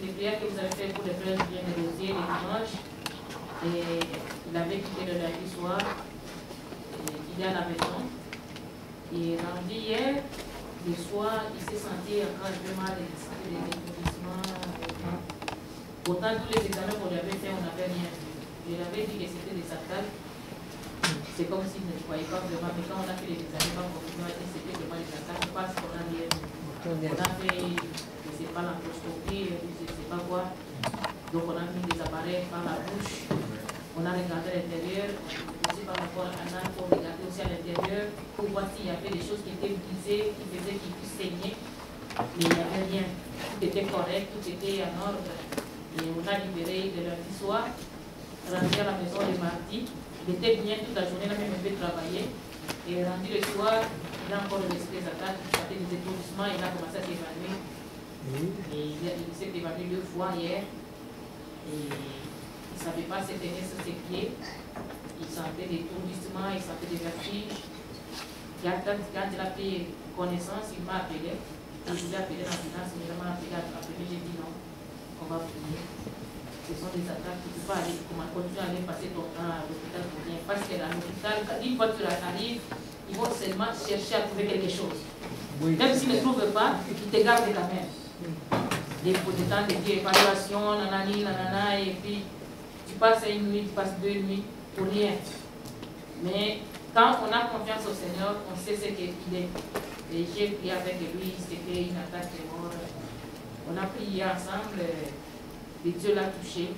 les prières que vous avez faites pour les frères bien de Rosier les dimanches. Et il avait quitté le lundi soir. Il est à la maison. Et rendu hier, le soir, il s'est senti encore un peu mal, il sentait des étourdissements. Pourtant, tous les examens qu'on lui avait fait, on n'avait rien vu. Je lui avais dit que c'était des attaques. C'est comme s'il ne croyait pas vraiment, mais quand on a fait les examens, on a dit que c'était vraiment des attaques parce qu'on a rien vu. On a fait, je ne sais pas, l'endoscopie, je ne sais pas quoi. Donc on a mis des appareils par la bouche. On a regardé à l'intérieur, aussi par rapport à Anna, pour regarder aussi à l'intérieur, pour voir s'il y avait des choses qui étaient brisées, qui faisaient qu'il puisse saigner. Mais il n'y avait rien. Tout était correct, tout était en ordre. Et on a libéré le lundi soir, rentré à la maison le mardi. Il était bien toute la journée, il a même un peu travaillé. Et rendu le soir, il a encore reçu des attaques, il a fait des étourdissements, il a commencé à s'évanouir. Et il s'est évanoui 2 fois hier. Et il ne savait pas se tenir sur ses pieds. Il sentait des étourdissements, il sentait des vertiges. Quand il a pris connaissance, il m'a appelé. Je voulais appeler l'ambulance, mais il m'a appelé après. J'ai dit non, on va prier. Ce sont des attaques, tu ne peux pas aller, continuer à aller passer ton temps à l'hôpital pour rien. Parce que dans l'hôpital, une fois que tu arrives, ils vont seulement chercher à trouver quelque chose. Oui. Même s'ils ne trouvent pas, ils te gardent quand même. Des temps de dire évaluation, nanani, nanana, et puis tu passes 1 nuit, tu passes 2 nuits pour rien. Mais quand on a confiance au Seigneur, on sait ce qu'il est. Et j'ai prié avec lui, c'était une attaque de mort. On a prié ensemble, et Dieu l'a touché.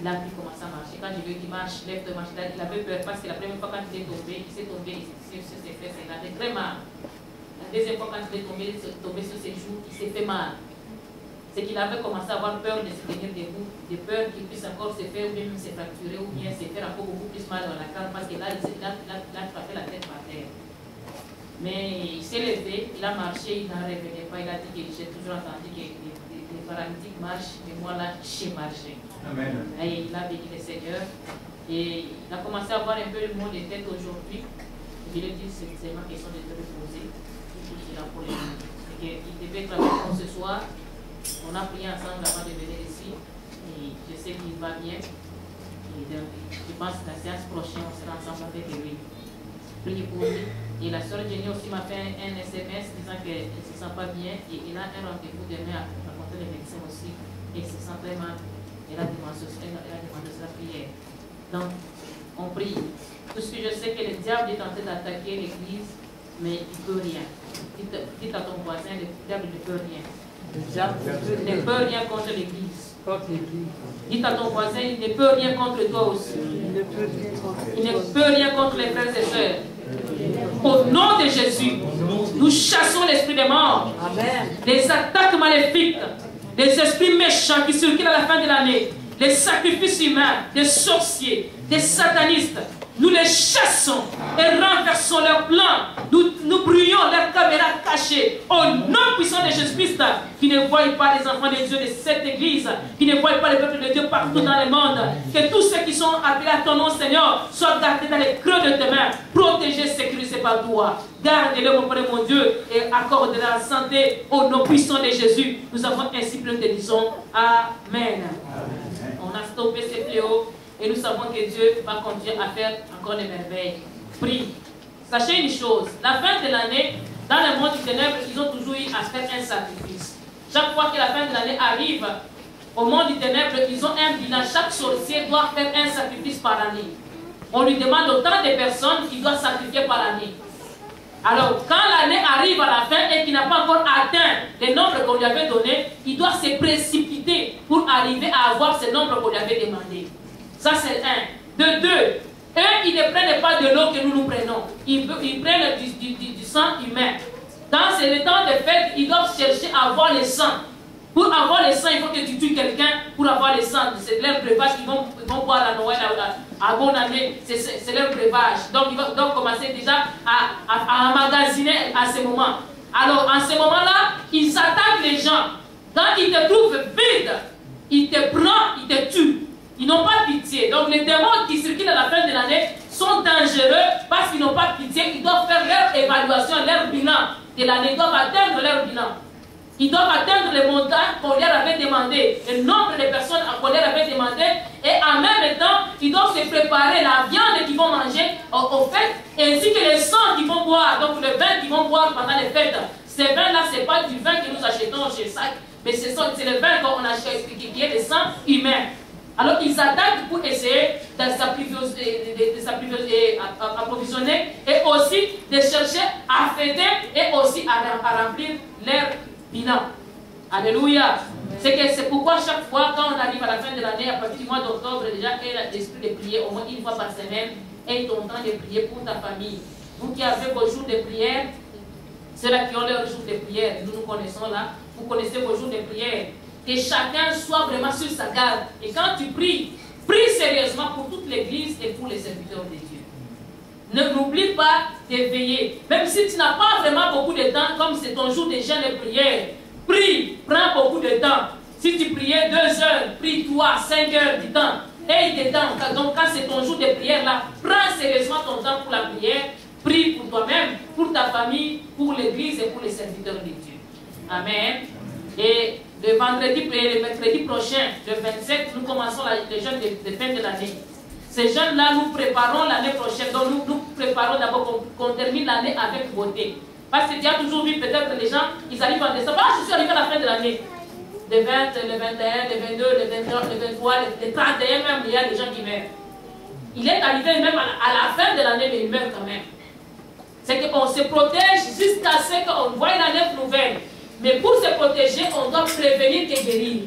Il a pu commencer à marcher. Quand j'ai vu qu'il marche, lève de marche, il avait peur parce que la première fois quand il est tombé, il s'est tombé sur ses fesses, il avait très mal. La deuxième fois quand il est tombé sur ses joues, il s'est fait mal. C'est qu'il avait commencé à avoir peur de se tenir debout, de peur qu'il puisse encore se faire ou bien même se fracturer ou bien se faire encore beaucoup plus mal dans la carte parce que là, il a frappé la tête par terre. Mais il s'est levé, il a marché, il n'en revenait pas, il a dit que j'ai toujours entendu que les paralytiques marchent, mais moi là, j'ai marché. Amen. Et il a béni le Seigneur et il a commencé à avoir un peu le mot de tête aujourd'hui. Je lui ai dit, c'est ma question de te reposer, tout ce qu'il a pour les gens. Il devait travailler pour ce soir. On a prié ensemble avant de venir ici et je sais qu'il va bien. Et donc, je pense que la séance prochaine, on sera ensemble avec lui. Priez pour lui. Et la sœur Jenny aussi m'a fait un SMS disant qu'elle ne se sent pas bien et il a un rendez-vous demain à rencontrer les médecins aussi. Et elle se sent très mal. Elle a demandé sa prière. Donc, on prie. Tout ce que je sais que le diable est en train d'attaquer l'église, mais il ne peut rien. Dites à ton voisin, le diable ne peut rien. Il ne peut rien contre l'église. Dites à ton voisin, il ne peut rien contre toi aussi. Il ne peut rien contre les frères et sœurs. Au nom de Jésus, nous chassons l'esprit des morts, les attaques maléfiques, les esprits méchants qui circulent à la fin de l'année, les sacrifices humains, des sorciers, des satanistes. Nous les chassons et renversons leurs plans. Nous brûlons leurs caméras cachées. Au nom puissant de Jésus-Christ, qui ne voient pas les enfants de Dieu de cette église, qui ne voient pas les peuples de Dieu partout dans le monde. Que tous ceux qui sont appelés à ton nom, Seigneur, soient gardés dans les creux de tes mains, protégés, sécurisés par toi. Garde-les, mon Père, mon Dieu, et accorde la santé au nom puissant de Jésus. Nous avons ainsi prié, nous te disons Amen. On a stoppé ces fléaux. Et nous savons que Dieu va continuer à faire encore des merveilles. Prie. Sachez une chose, la fin de l'année, dans le monde du ténèbre, ils ont toujours eu à faire un sacrifice. Chaque fois que la fin de l'année arrive, au monde du ténèbre, ils ont un bilan. Chaque sorcier doit faire un sacrifice par année. On lui demande autant de personnes qu'il doit sacrifier par année. Alors, quand l'année arrive à la fin et qu'il n'a pas encore atteint les nombres qu'on lui avait donnés, il doit se précipiter pour arriver à avoir ces nombres qu'on lui avait demandés. Ça, c'est un. De deux, eux, ils ne prennent pas de l'eau que nous prenons. Ils prennent du sang humain. Dans le temps de fête, ils doivent chercher à avoir le sang. Pour avoir le sang, il faut que tu tues quelqu'un pour avoir le sang. C'est leur breuvage qu'ils vont boire à Noël, à bonne année. C'est leur breuvage. Donc, ils doivent commencer déjà à emmagasiner à ce moment. Alors, en ce moment-là, ils attaquent les gens. Quand ils te trouvent vide, ils te prennent, ils te tuent. Ils n'ont pas pitié. Donc les démons qui circulent à la fin de l'année sont dangereux parce qu'ils n'ont pas pitié. Ils doivent faire leur évaluation, leur bilan de l'année. Ils doivent atteindre leur bilan. Ils doivent atteindre les montagnes qu'on leur avait demandé, le nombre de personnes qu'on leur avait demandé, et en même temps, ils doivent se préparer la viande qu'ils vont manger aux fêtes, ainsi que le sang qu'ils vont boire, donc le vin qu'ils vont boire pendant les fêtes. Ces vins-là, ce n'est pas du vin que nous achetons chez SAC, mais c'est le vin qu'on achète, qui est le sang humain. Alors ils attaquent pour essayer de s'approvisionner et aussi de chercher à fêter et aussi à remplir leur bilan. Alléluia. C'est pourquoi chaque fois quand on arrive à la fin de l'année, à partir du mois d'octobre, déjà, il y a l'esprit de prier au moins une fois par semaine et ton temps de prier pour ta famille. Vous qui avez vos jours de prière, ceux-là qui ont leurs jours de prière, nous connaissons là, vous connaissez vos jours de prière. Que chacun soit vraiment sur sa garde. Et quand tu pries, prie sérieusement pour toute l'église et pour les serviteurs de Dieu. N'oublie pas de veiller. Même si tu n'as pas vraiment beaucoup de temps, comme c'est ton jour de jeûne et prière, prie, prends beaucoup de temps. Si tu priais 2 heures, prie 3, 5 heures du temps. Et de temps. Donc quand c'est ton jour de prière là, prends sérieusement ton temps pour la prière. Prie pour toi-même, pour ta famille, pour l'église et pour les serviteurs de Dieu. Amen. Et le vendredi et le mercredi prochain, le 27, nous commençons les jeûnes de fin de l'année. Ces jeûnes-là, nous préparons l'année prochaine. Donc nous préparons d'abord qu'on termine l'année avec beauté. Parce que tu as toujours vu peut-être les gens, ils arrivent en décembre. Ah, je suis arrivé à la fin de l'année. Le 20, le 21, le 22, le 23, le 23, le 31 même, il y a des gens qui meurent. Il est arrivé même à la fin de l'année, mais il meurt quand même. C'est qu'on se protège jusqu'à ce qu'on voit l'année nouvelle. Mais pour se protéger, on doit prévenir que guérir.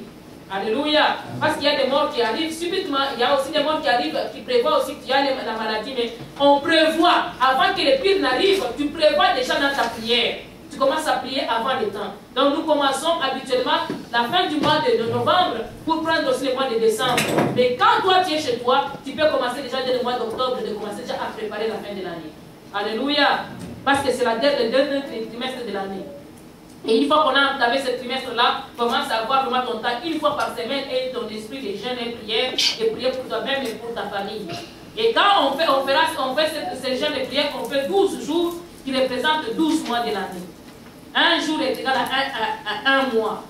Alléluia. Parce qu'il y a des morts qui arrivent subitement. Il y a aussi des morts qui arrivent, qui prévoient aussi qu'il y a la maladie. Mais on prévoit, avant que le pire n'arrive, tu prévois déjà dans ta prière. Tu commences à prier avant le temps. Donc nous commençons habituellement la fin du mois de novembre pour prendre aussi le mois de décembre. Mais quand toi tu es chez toi, tu peux commencer déjà dès le mois d'octobre, de commencer déjà à préparer la fin de l'année. Alléluia. Parce que c'est le dernier trimestre de l'année. Et une fois qu'on a entamé ce trimestre-là, commence à avoir vraiment ton temps une fois par semaine et ton esprit de jeûne et prière pour toi-même et pour ta famille. Et quand on fait ces jeûnes et prières, on fait 12 jours qui représentent 12 mois de l'année. Un jour est égal à un mois.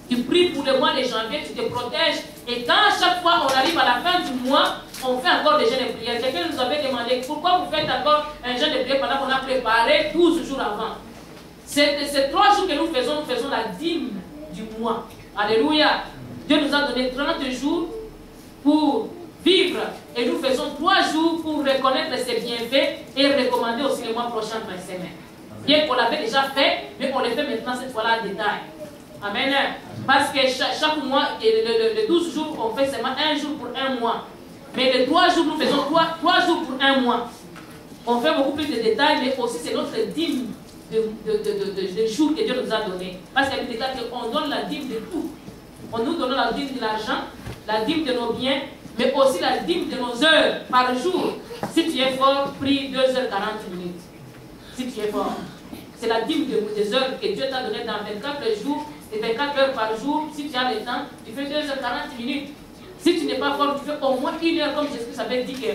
Tu pries pour le mois de janvier, tu te protèges. Et quand à chaque fois on arrive à la fin du mois, on fait encore des jeûnes et prières. Quelqu'un nous avait demandé pourquoi vous faites encore un jeûne de prière pendant qu'on a préparé 12 jours avant. Ces 3 jours que nous faisons la dîme du mois. Alléluia. Dieu nous a donné 30 jours pour vivre. Et nous faisons 3 jours pour reconnaître ses bienfaits et recommander aussi le mois prochain pour la semaine. Bien qu'on l'avait déjà fait, mais on le fait maintenant cette fois-là en détail. Amen. Parce que chaque mois, le 12 jours, on fait seulement 1 jour pour 1 mois. Mais les 3 jours, nous faisons 3 jours pour 1 mois. On fait beaucoup plus de détails, mais aussi c'est notre dîme de jours que Dieu nous a donné. Parce qu'il y a des détails qu'on donne la dîme de tout. On nous donne la dîme de l'argent, la dîme de nos biens, mais aussi la dîme de nos heures par jour. Si tu es fort, prie 2 heures 40 minutes. Si tu es fort. C'est la dîme des heures que Dieu t'a donné dans 24 jours et 24 heures par jour. Si tu as le temps, tu fais 2 heures 40 minutes. Si tu n'es pas fort, tu fais au moins 1 heure, comme Jésus avait dit que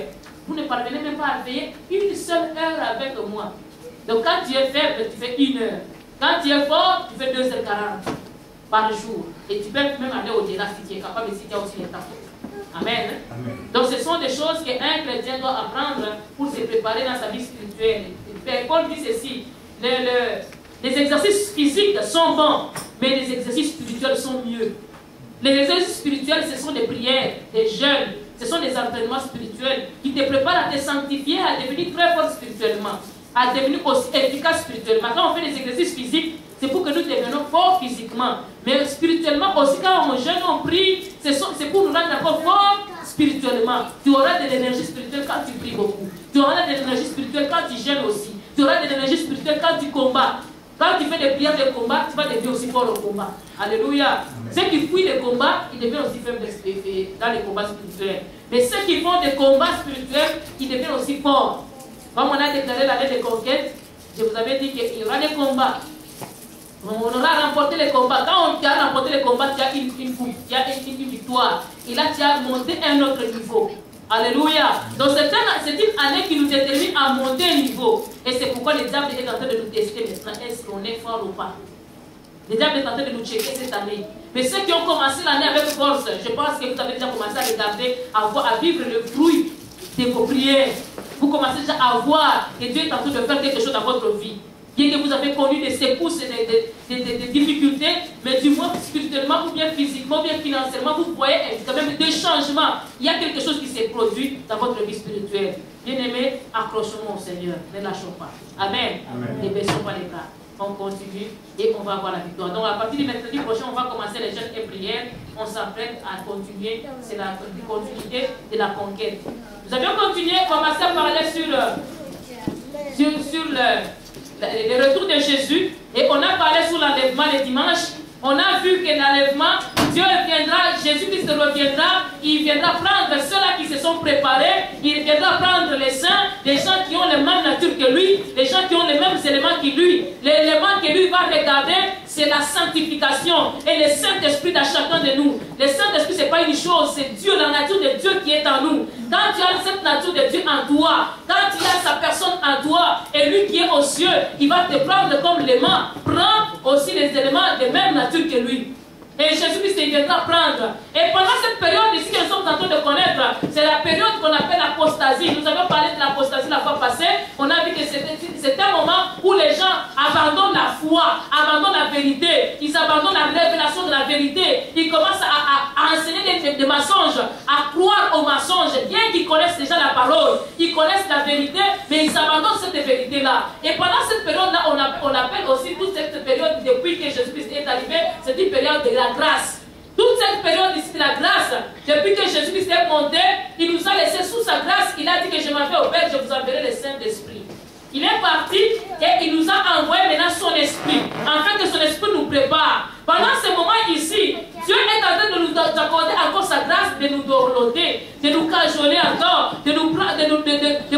vous ne parvenez même pas à payer une seule heure avec moi. Donc quand tu es faible, tu fais 1 heure. Quand tu es fort, tu fais 2 heures 40 par jour. Et tu peux même aller au-delà si tu es capable et si tu as aussi le temps. Amen. Amen. Donc ce sont des choses qu'un chrétien doit apprendre pour se préparer dans sa vie spirituelle. Paul dit ceci, les exercices physiques sont bons, mais les exercices spirituels sont mieux. Les exercices spirituels, ce sont des prières, des jeûnes, ce sont des entraînements spirituels qui te préparent à te sanctifier, à devenir très fort spirituellement, à devenir aussi efficace spirituellement. Quand on fait des exercices physiques, c'est pour que nous devenions forts physiquement. Mais spirituellement aussi, quand on jeûne, on prie, c'est pour nous rendre encore forts spirituellement. Tu auras de l'énergie spirituelle quand tu pries beaucoup. Tu auras de l'énergie spirituelle quand tu jeûnes aussi. Tu auras de l'énergie spirituelle quand tu combats. Quand tu fais des prières de combat, tu vas devenir aussi fort au combat. Alléluia. Ceux qui fuient les combats, ils deviennent aussi faibles dans les combats spirituels. Mais ceux qui font des combats spirituels, ils deviennent aussi forts. Comme on a déclaré l'année de conquête, je vous avais dit qu'il y aura des combats. On aura remporté les combats. Quand tu as remporté les combats, tu as une coupe, tu as une victoire. Et là, tu as monté un autre niveau. Alléluia. Donc c'est une année qui nous détermine à monter un niveau. Et c'est pourquoi le diable est en train de nous tester maintenant. Est-ce qu'on est fort ou pas? Le diable est en train de nous checker cette année. Mais ceux qui ont commencé l'année avec force, je pense que vous avez déjà commencé à regarder, à vivre le fruit de vos prières. Vous commencez déjà à voir que Dieu est en train de faire quelque chose dans votre vie. Bien que vous avez connu des secousses et des difficultés, mais du moins spirituellement ou bien physiquement ou bien financièrement, vous voyez quand même des changements. Il y a quelque chose qui s'est produit dans votre vie spirituelle. Bien-aimés, accrochons-nous au Seigneur. Ne lâchons pas. Amen. Ne baissons pas les bras. On continue et on va avoir la victoire. Donc à partir du mercredi prochain, on va commencer les jeûnes et prières. On s'apprête à continuer. C'est la continuité de la conquête. Nous avions continué, commencé à parler sur le retour de Jésus. Et on a parlé sur l'enlèvement le dimanche. On a vu que l'enlèvement, Dieu viendra, Jésus-Christ reviendra, il viendra prendre ceux-là qui se sont préparés, il viendra prendre les saints, les gens qui ont la même nature que lui, les gens qui ont les mêmes éléments que lui. L'élément que lui va regarder, c'est la sanctification et le Saint-Esprit dans chacun de nous. Le Saint-Esprit, ce n'est pas une chose, c'est Dieu, la nature de Dieu qui est en nous. Quand tu as cette nature de Dieu en toi, quand tu as sa personne en toi, et lui qui est aux cieux, il va te prendre comme l'aimant. Prends aussi les éléments de même nature que lui. Et Jésus-Christ viendra prendre. Et pendant cette période ici que nous sommes en train de connaître, c'est la période qu'on appelle l'apostasie. Nous avons parlé de l'apostasie la fois passée. On a vu que c'était un moment où les gens abandonnent la foi, abandonnent la vérité. Ils abandonnent la révélation de la vérité. Ils commencent à enseigner des mensonges, à croire aux mensonges. Bien qu'ils connaissent déjà la parole, ils connaissent la vérité, mais ils abandonnent cette vérité-là. Et pendant cette période-là, on appelle aussi toute cette période, depuis que Jésus-Christ est arrivé, c'est une période de la grâce. Toute cette période ici de la grâce, depuis que Jésus-Christ est monté, il nous a laissé sous sa grâce. Il a dit que je m'en vais au Père, je vous enverrai le Saint-Esprit. Il est parti et il nous a envoyé maintenant son esprit, afin que son esprit nous prépare. Pendant ce moment ici, Dieu est en train de nous accorder encore sa grâce, de nous dorloter, de nous cajoler encore, de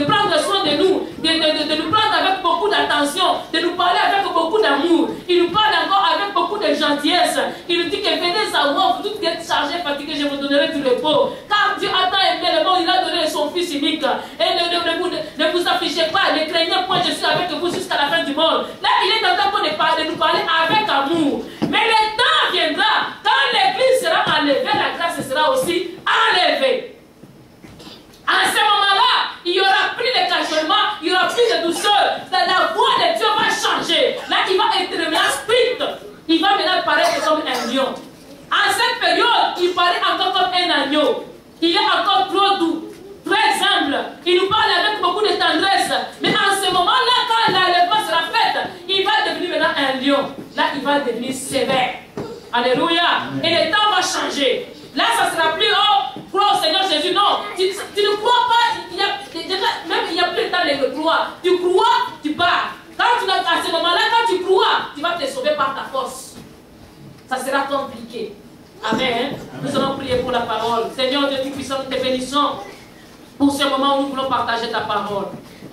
prendre soin de nous, de nous prendre avec beaucoup d'attention, de nous parler avec beaucoup d'amour. Il nous parle encore avec beaucoup de gentillesse. Il nous dit que venez à moi, vous tous qui êtes chargés, fatigués, je vous donnerai du repos. Car Dieu a tant aimé le monde, il a donné son Fils unique. Et ne vous affichez pas, ne craignez point, je suis avec vous jusqu'à la fin du monde. Là, il est en train de nous parler avec amour. Mais le temps viendra, quand l'Église sera enlevée, la grâce sera aussi enlevée. À ce moment-là, il y aura plus de cajolement, il y aura plus de douceur. La voix de Dieu va changer. Là, il va être maintenant strict. Il va maintenant paraître comme un lion. À cette période, il paraît encore comme un agneau. Il est encore trop doux, très humble. Il nous parle avec beaucoup de tendresse. Mais en ce moment-là, quand l'enlèvement sera fait, il va devenir maintenant un lion. Là, il va devenir sévère. Alléluia. Et le temps va changer. Là, ça ne sera plus, oh, crois au Seigneur Jésus. Non, tu ne crois pas. Même il n'y a plus le temps de croire. Tu crois, tu pars. À ce moment-là, quand tu crois, tu vas te sauver par ta force. Ça sera compliqué. Amen. Nous allons prier pour la parole. Seigneur Dieu Tout-Puissant, nous te bénissons pour ce moment où nous voulons partager ta parole.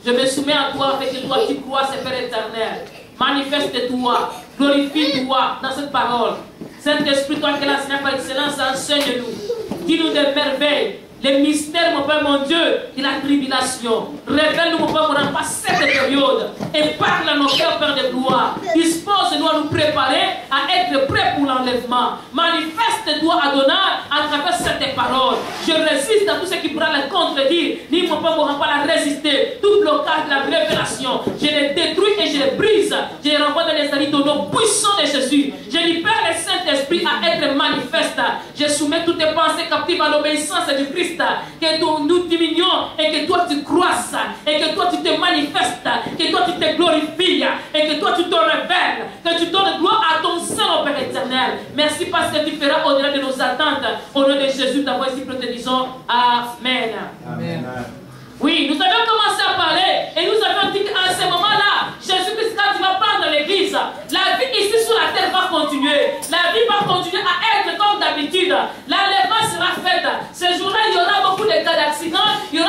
Je me soumets à toi avec que toi tu crois, c'est Père éternel. Manifeste-toi, glorifie-toi dans cette parole. Saint-Esprit, toi qui es l'enseignant par excellence, enseigne-nous. Dis-nous des merveilles, les mystères, mon Père, mon Dieu, de la tribulation. Révèle-nous, mon Père, mon pas cette période. Et parle à nos cœurs, Père de gloire. Dispose-nous à nous préparer, à être prêts pour l'enlèvement. Manifeste-toi, Adonai, à travers cette parole. Je résiste à tout ce qui pourra la contredire. Ni mon Père, mon pas la résister. Tout blocage de la révélation, je les détruis et je les brise. Je les renvoie dans les habits au nom puissant de Jésus. Je libère le Saint-Esprit à être manifeste. Je soumets toutes tes pensées captives à l'obéissance du Christ. Que nous diminuons et que toi tu croisses, et que toi tu te manifestes, que toi tu te glorifies, et que toi tu te révèles, que tu donnes gloire à ton Saint, Père éternel. Merci parce que tu feras au-delà de nos attentes. Au nom de Jésus, ta voix ici, nous te disons Amen. Amen. Oui, nous avions commencé à parler et nous avions dit qu'à ce moment-là, Jésus-Christ, quand il va prendre l'église, la vie ici sur la terre va continuer. La vie va continuer à être comme d'habitude. L'enlèvement sera fait. Ce jour-là, il y aura beaucoup de cas d'accidents, il y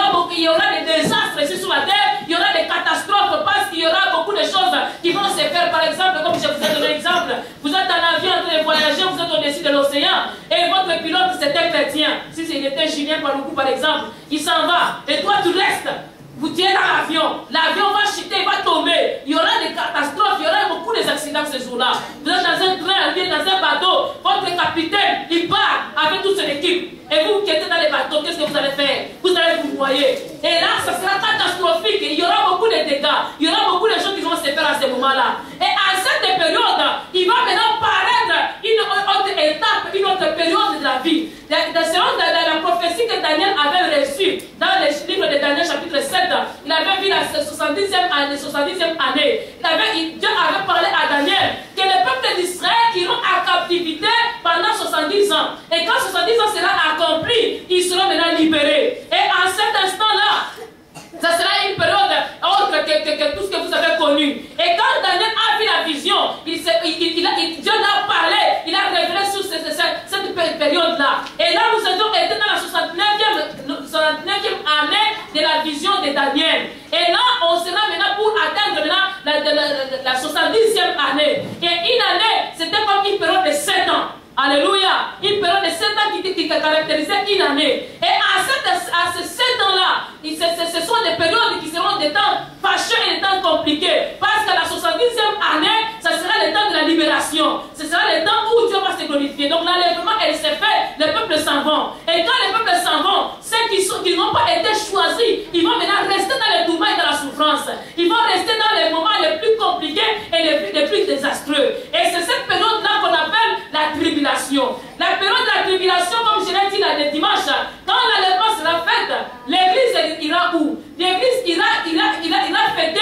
aura des désastres ici sur la terre, il y aura des catastrophes parce qu'il y aura beaucoup de choses qui vont se faire. Par exemple, comme je vous ai donné l'exemple, vous êtes en avion en train de voyager, vous êtes au-dessus de l'océan et votre pilote c'était chrétien. Si c'était Julien par exemple, il s'en va et toi tu restes. Vous tirez dans l'avion va chuter, il va tomber, il y aura des catastrophes, il y aura beaucoup d'accidents. Vous ce jour-là. Vous êtes dans un train, vous êtes dans un bateau, votre capitaine, il part avec toute son équipe. Et vous qui êtes dans les bateaux, qu'est-ce que vous allez faire? Vous allez vous noyer. Et là, ça sera catastrophique. Il y aura beaucoup de dégâts. Il y aura beaucoup de choses qui vont se faire à ce moment-là. Et à cette période, il va maintenant paraître une autre étape, une autre période de la vie. Selon la prophétie que Daniel avait reçue dans le livre de Daniel chapitre 7, il avait vu la 70e année. Dieu avait parlé à Daniel que le peuple d'Israël iront en captivité pendant 70 ans. Et quand 70 ans sera accompli, ils seront maintenant libérés. Et en cet instant-là, ça sera une période autre que tout ce que vous avez connu. Et quand Daniel a vu la vision, Dieu l'a parlé, il a révélé sur cette période-là. Et là, nous étions dans la 69e année de la vision de Daniel. Et là, on sera maintenant pour atteindre maintenant la 70e année. Et une année, c'était comme une période de 7 ans. Alléluia. Une période de 7 ans qui caractérisait une année. Et à ces 7 ans-là, ce sont des périodes qui seront des temps fâcheux et des temps compliqués. Parce qu'à la 70e année, ça sera le temps de la libération. Ce sera le temps où Dieu va se glorifier. Donc l'enlèvement, elle s'est fait, les peuples s'en vont. Et quand les peuples s'en vont, ceux qui n'ont pas été choisis, ils vont maintenant rester dans les tourments et dans la souffrance. Ils vont rester dans les moments les plus compliqués et les plus désastreux. Et c'est cette période-là qu'on appelle la tribulation. La période de la tribulation, comme je l'ai dit là le dimanche, quand l'enlèvement sera fait, l'église ira où? L'église ira fêter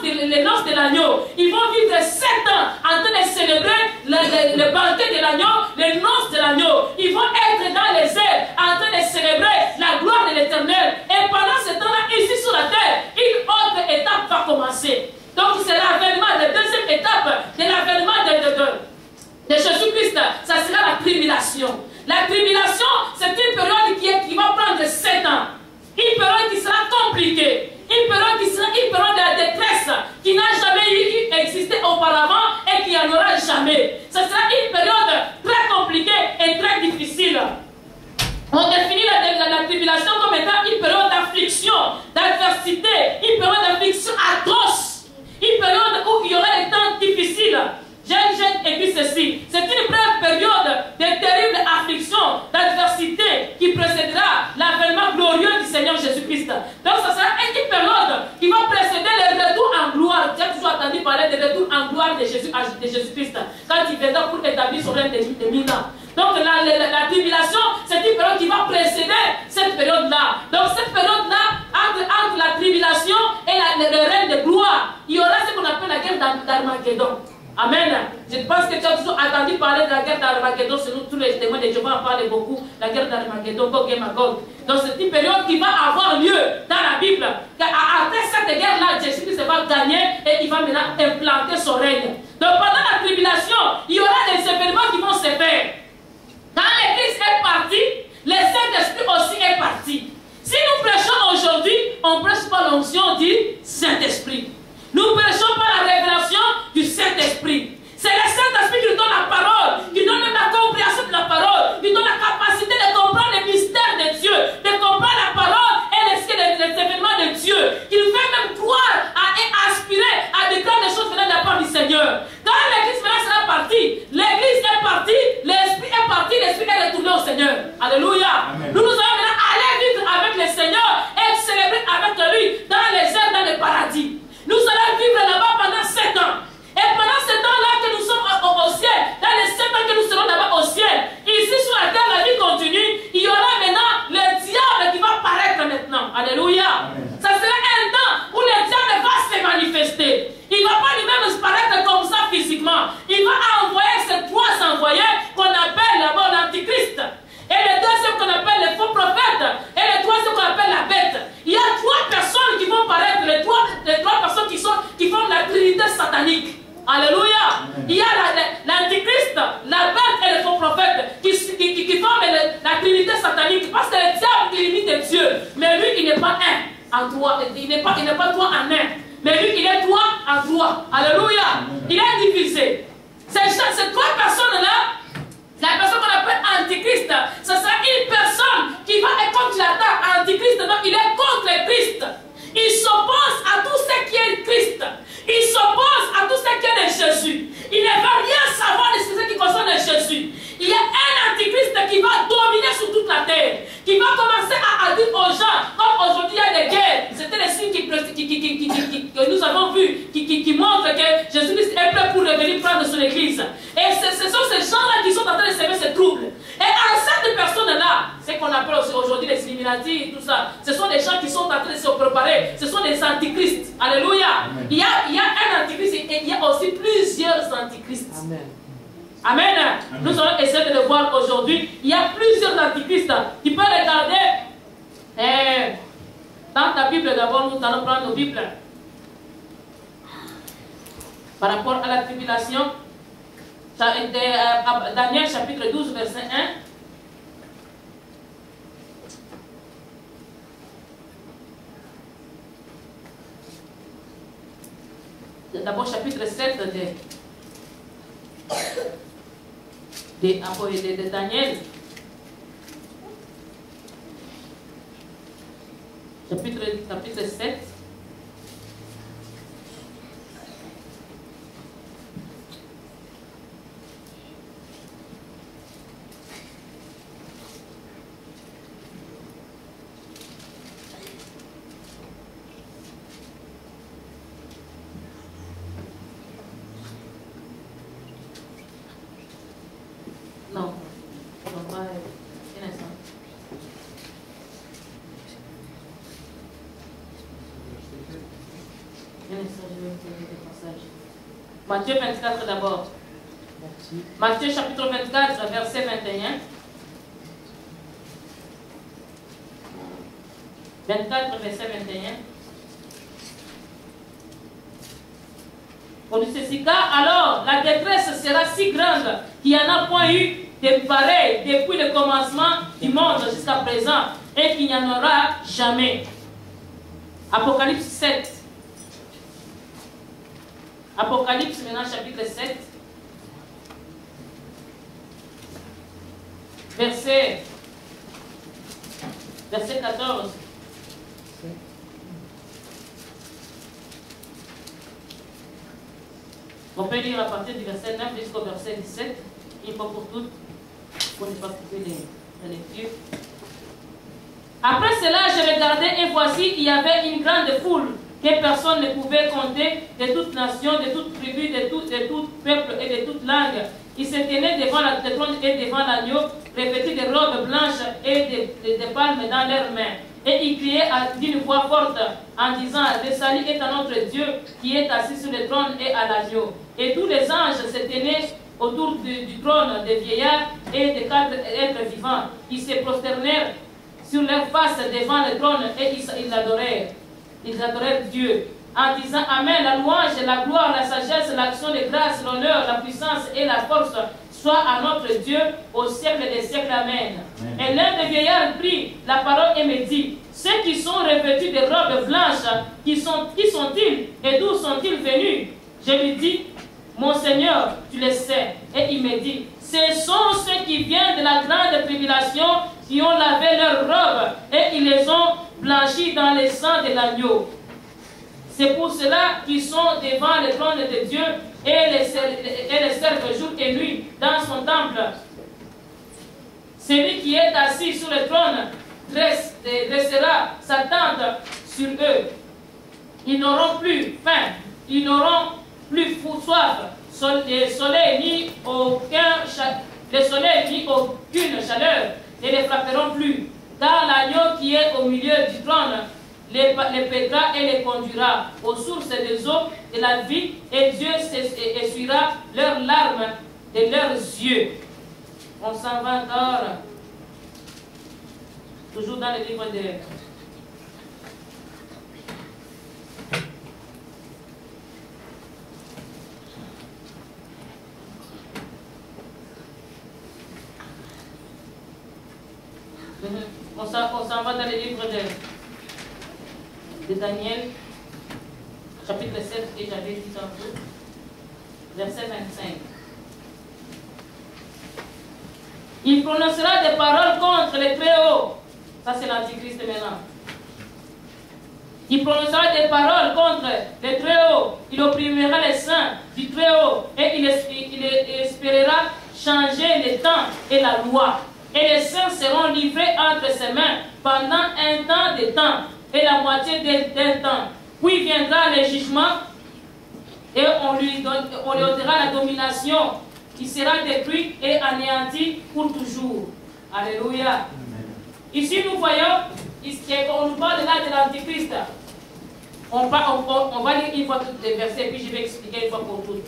les noces de l'agneau. Ils vont vivre 7 ans en train de célébrer le banquet de l'agneau, les noces de l'agneau. Ils vont être dans les airs en train de célébrer la gloire de l'Éternel. Et pendant ce temps-là, ici sur la terre, une autre étape va commencer. Donc c'est l'avènement, la deuxième étape de l'avènement de Jésus-Christ, ça sera la tribulation. La tribulation, c'est une période qui va prendre 7 ans. Une période qui sera compliquée. Une période qui sera une période de détresse qui n'a jamais existé auparavant et qui n'y en aura jamais. Ce sera une période très compliquée et très difficile. On définit la tribulation comme étant une période d'affliction, d'adversité, une période d'affliction atroce. Une période où il y aura des temps difficiles. J'ai écrit ceci. C'est une brève période de terrible affliction, d'adversité qui précédera l'avènement glorieux du Seigneur Jésus-Christ. Donc, ça sera une période qui va précéder le retour en gloire. Tu as toujours entendu parler de retour en gloire de Jésus-Christ. Quand il viendra pour établir son règne de 1000 ans. Donc, la tribulation, c'est une période qui va précéder cette période-là. Donc, cette période-là, entre la tribulation et le règne de gloire, il y aura ce qu'on appelle la guerre d'Armageddon. Amen. Je pense que tu as toujours entendu parler de la guerre d'Armageddon. C'est nous, tous les témoins de Jéhovah en parlent beaucoup. La guerre d'Armageddon, Gog et Magog. Donc c'est une période qui va avoir lieu dans la Bible. Après cette guerre-là, Jésus-Christ va gagner et il va maintenant implanter son règne. Donc pendant la tribulation, il y aura des événements qui vont se faire. Quand l'Église est partie, le Saint-Esprit aussi est parti. Si nous prêchons aujourd'hui, on ne prêche pas l'onction du Saint-Esprit. Nous prêchons pas la révélation du Saint-Esprit. C'est le Saint-Esprit qui nous donne la parole, qui donne la compréhension de la parole, qui donne la capacité de comprendre les mystères de Dieu, de comprendre la parole et les événements de Dieu, qui nous fait même croire et aspirer à de grandes choses venant de la part du Seigneur. Quand l'Église maintenant sera partie, l'Église est partie, l'Esprit est parti, l'Esprit est retourné au Seigneur. Alléluia. Amen. Nous allons maintenant aller vivre avec le Seigneur et célébrer avec lui dans les airs, dans le paradis. Nous allons vivre là-bas pendant 7 ans. Et pendant ce temps-là que nous sommes au ciel, dans les 7 ans que nous serons là-bas au ciel, ici sur la terre, la vie continue, il y aura maintenant le diable qui va paraître maintenant. Alléluia. Amen. Ça sera un temps où le diable va se manifester. Il ne va pas lui-même paraître comme ça physiquement. Il va envoyer ces 3 envoyés qu'on appelle là-bas l'Antichrist. Et le deuxième qu'on appelle les faux prophètes. Et le troisième qu'on appelle la bête. Il y a 3 personnes qui vont paraître, les trois personnes qui forment la trinité satanique. Alléluia. Il y a l'antichrist, la bête et le faux prophète qui forment la trinité satanique. Parce que le diable il imite Dieu. Mais lui il n'est pas un en 3. Il n'est pas 3 en 1. Mais lui il est 3 en 3. Alléluia. Il est divisé. Ces 3 personnes-là, la personne qu'on appelle Antichrist, ce sera une personne qui va être contre l'attaque. Antichrist, donc il est contre Christ. Il s'oppose à tout ce qui est Christ. Il s'oppose à tout ce qui est de Jésus. Jésus. Il ne va rien savoir de ce qui concerne Jésus. Il y a un antichrist qui va dominer sur toute la terre, qui va commencer à dire aux gens, comme aujourd'hui il y a des guerres, c'était les signes que nous avons vus, qui montrent que Jésus-Christ est prêt pour revenir prendre son église. Et ce sont ces gens-là qui sont en train de semer ces troubles. Et à cette personne-là, ce qu'on appelle aujourd'hui les Illuminati, tout ça, ce sont des gens qui sont en train de se préparer, ce sont des antichrists. Alléluia. Il y a un antichrist et il y a aussi plusieurs antichrists. Amen. Amen. Amen. Nous allons essayer de le voir aujourd'hui. Il y a plusieurs antichrists. Tu peux regarder dans ta Bible. D'abord, nous allons prendre nos Bibles. Par rapport à la tribulation, Daniel chapitre 12, verset 1. D'abord, chapitre 7 de Daniel. Chapitre 7. Non, on va un instant. Un instant, je vais faire des passages. Matthieu 24 d'abord. Matthieu chapitre 24, verset 21. 24, verset 21. On dit ceci, car alors la détresse sera si grande qu'il n'y en a point eu de pareil depuis le commencement du monde jusqu'à présent et qu'il n'y en aura jamais. Apocalypse 7. Apocalypse maintenant chapitre 7. Verset 14. On peut lire à partir du verset 9 jusqu'au verset 17. Une fois pour toutes, pour ne pas couper les lectures. Après cela, je regardais et voici qu'il y avait une grande foule que personne ne pouvait compter, de toute nation, de toute tribu, de tout peuple et de toute langue. Ils se tenaient devant le trône et devant l'agneau, revêtus de robes blanches et de palmes dans leurs mains. Et ils criaient d'une voix forte en disant, le salut est à notre Dieu qui est assis sur le trône et à l'agneau. Et tous les anges se tenaient autour du trône des vieillards et des 4 êtres vivants. Ils se prosternèrent sur leur face devant le trône et ils l'adorèrent. Ils adorèrent Dieu en disant Amen, la louange, la gloire, la sagesse, l'action de grâce, l'honneur, la puissance et la force soit à notre Dieu au siècle des siècles. Amen. Et l'un des vieillards prit la parole et me dit, ceux qui sont revêtus de robes blanches, qui sont-ils et d'où sont-ils venus? Je lui dis, mon Seigneur, tu le sais. Et il me dit, ce sont ceux qui viennent de la grande tribulation, qui ont lavé leurs robes et ils les ont blanchis dans le sang de l'agneau. C'est pour cela qu'ils sont devant le trône de Dieu et les servent jour et nuit dans son temple. Celui qui est assis sur le trône dressera sa tente sur eux. Ils n'auront plus faim, ils n'auront plus soif, le soleil ni aucune chaleur ne les frapperont plus. Car l'agneau qui est au milieu du trône les pètera et les conduira aux sources des eaux de la vie, et Dieu essuiera leurs larmes de leurs yeux. On s'en va encore, toujours dans le livre de on s'en va dans le livre de Daniel, chapitre 7, et j'avais dit tantôt, verset 25. Il prononcera des paroles contre les Très-Hauts. Ça, c'est l'Antichrist maintenant. qui prononcera des paroles contre les Très-Hauts. Il opprimera les saints du Très-Haut et il espérera changer les temps et la loi. Et les saints seront livrés entre ses mains pendant un temps de temps et la moitié d'un temps. Puis viendra le jugement et on lui ôtera la domination qui sera détruite et anéantie pour toujours. Alléluia. Ici nous voyons, on nous parle là de l'Antichrist. On va lire une fois tous les versets, puis je vais expliquer une fois pour toutes.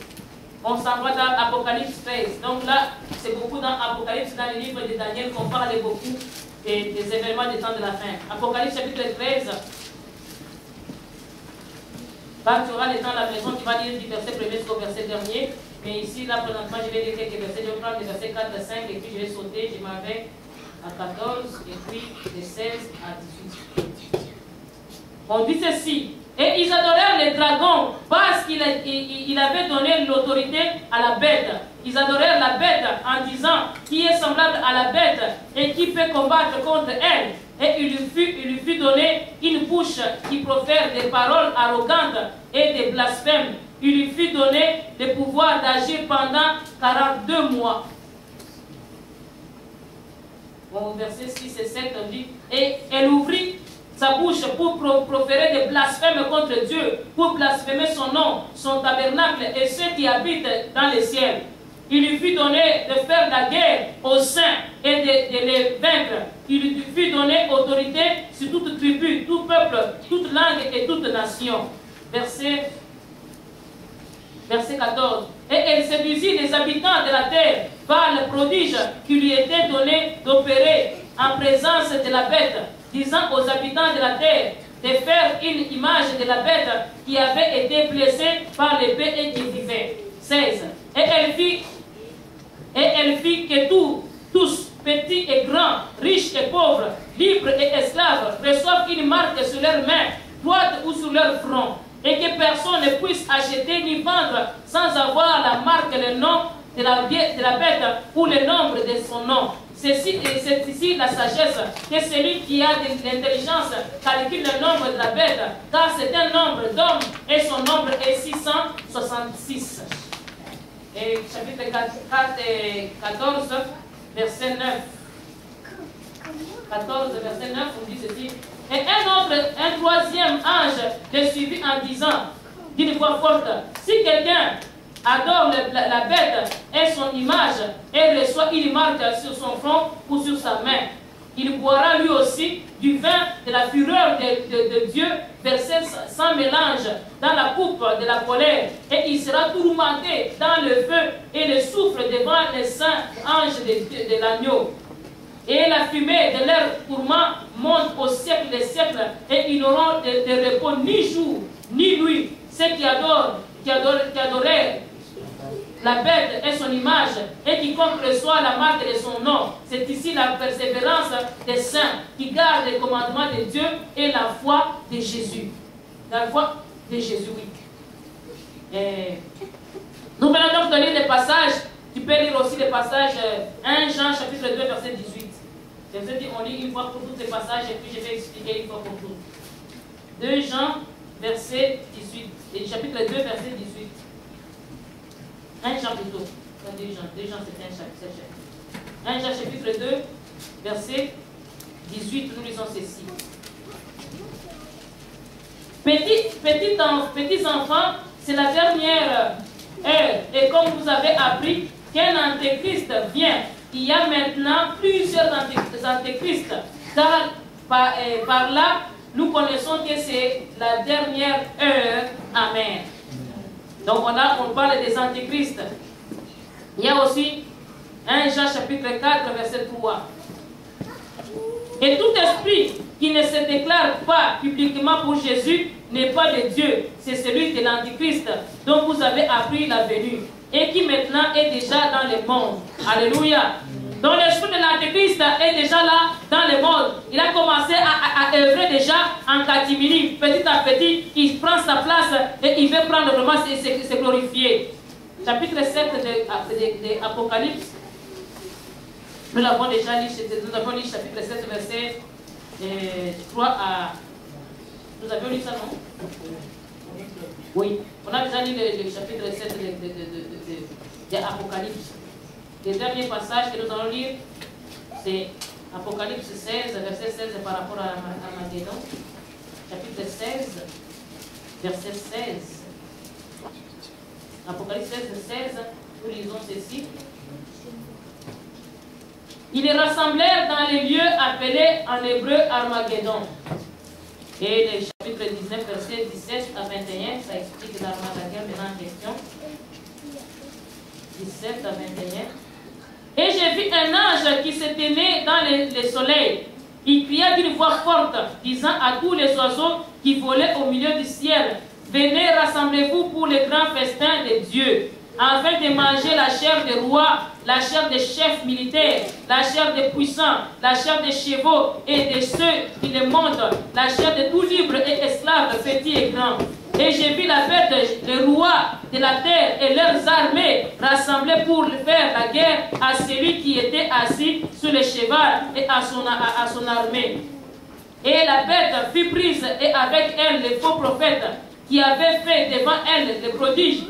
On s'en va dans Apocalypse 13. Donc là, c'est beaucoup dans Apocalypse, dans le livre de Daniel, qu'on parle beaucoup des événements des temps de la fin. Apocalypse chapitre 13. Bah, tu auras le temps à la maison, tu vas lire du verset 1er jusqu'au verset dernier. Mais ici, là, présentement, je vais lire quelques versets. Je vais prendre les versets 4 à 5 et puis je vais sauter. Je m'en vais à 14 et puis de 16 à 18. On dit ceci. Et ils adorèrent les dragons parce qu'il avait donné l'autorité à la bête. Ils adorèrent la bête en disant qui est semblable à la bête et qui peut combattre contre elle. Et il lui fut donné une bouche qui profère des paroles arrogantes et des blasphèmes. Il lui fut donné le pouvoir d'agir pendant 42 mois. Bon, verset 6 et 7, on dit, et elle ouvrit sa bouche pour proférer des blasphèmes contre Dieu, pour blasphémer son nom, son tabernacle et ceux qui habitent dans les ciels. Il lui fut donné de faire la guerre aux saints et de les vaincre. Il lui fut donné autorité sur toute tribu, tout peuple, toute langue et toute nation. Verset 14. Et elle séduisit les habitants de la terre par le prodige qui lui était donné d'opérer en présence de la bête, disant aux habitants de la terre de faire une image de la bête qui avait été blessée par l'épée et qui vivait. 16. Et elle fit que tous, petits et grands, riches et pauvres, libres et esclaves, reçoivent une marque sur leurs mains, droite ou sur leur front, et que personne ne puisse acheter ni vendre sans avoir la marque, le nom de la bête ou le nombre de son nom. C'est ici la sagesse que celui qui a de l'intelligence calcule le nombre de la bête, car c'est un nombre d'hommes et son nombre est 666. Et chapitre 14, verset 9. 14, verset 9, on dit ceci. Et un troisième ange le suivit en disant, d'une voix forte, si quelqu'un adore la bête et son image et reçoit une marque sur son front ou sur sa main, il boira lui aussi du vin de la fureur de Dieu versé sans mélange dans la coupe de la colère, et il sera tourmenté dans le feu et le soufre devant les saints anges de l'agneau. Et la fumée de leur tourment monte au siècle des siècles, et ils n'auront de repos ni jour ni nuit. Ceux qui adorèrent la bête et son image, et quiconque reçoit la marque de son nom. C'est ici la persévérance des saints qui gardent les commandements de Dieu et la foi de Jésus. La foi de Jésus, oui. Nous venons donc de lire les passages. Tu peux lire aussi les passages 1 Jean chapitre 2 verset 18. Je vous ai dit, on lit une fois pour tous ces passages et puis je vais expliquer une fois pour toutes. 2 Jean verset 18. Et chapitre 2 verset 18. 1 Jean plutôt. 2 Jean c'est un chapitre. 1 Jean chapitre 2 verset 18. Nous lisons ceci. Petits enfants, c'est la dernière heure. Et comme vous avez appris qu'un antéchrist vient, il y a maintenant plusieurs antéchrists. Car par là, nous connaissons que c'est la dernière heure. Amen. Donc on parle des antéchrists. Il y a aussi 1 Jean chapitre 4 verset 3. Et tout esprit qui ne se déclare pas publiquement pour Jésus n'est pas de Dieu. C'est celui de l'Antichrist dont vous avez appris la venue et qui maintenant est déjà dans le monde. Alléluia. Donc l'esprit de l'Antichrist est déjà là dans le monde. Il a commencé à œuvrer déjà en catimini. Petit à petit, il prend sa place et il veut prendre vraiment se glorifier. Chapitre 7 de Apocalypse. Nous l'avons déjà lu, chapitre 7, verset 3 à Nous avions lu ça, non? Oui. On a déjà lu le chapitre 7 de Apocalypse. Le dernier passage que nous allons lire, c'est Apocalypse 16, verset 16 par rapport à Armageddon. Chapitre 16, verset 16. Apocalypse 16, 16, nous lisons ceci. Ils les rassemblèrent dans les lieux appelés en hébreu Armageddon. Et le chapitre 19, verset 17 à 21, ça explique l'Armageddon maintenant en question. 17 à 21. Et j'ai vu un ange qui se tenait dans le soleil. Il cria d'une voix forte, disant à tous les oiseaux qui volaient au milieu du ciel, venez, rassemblez-vous pour le grand festin de Dieu, afin de manger la chair des rois, la chair des chefs militaires, la chair des puissants, la chair des chevaux et de ceux qui les montent, la chair de tout libre et esclaves, petits et grands. Et j'ai vu la bête, les rois de la terre et leurs armées rassemblés pour faire la guerre à celui qui était assis sur le cheval et à son armée. Et la bête fut prise et avec elle les faux prophètes qui avaient fait devant elle les prodiges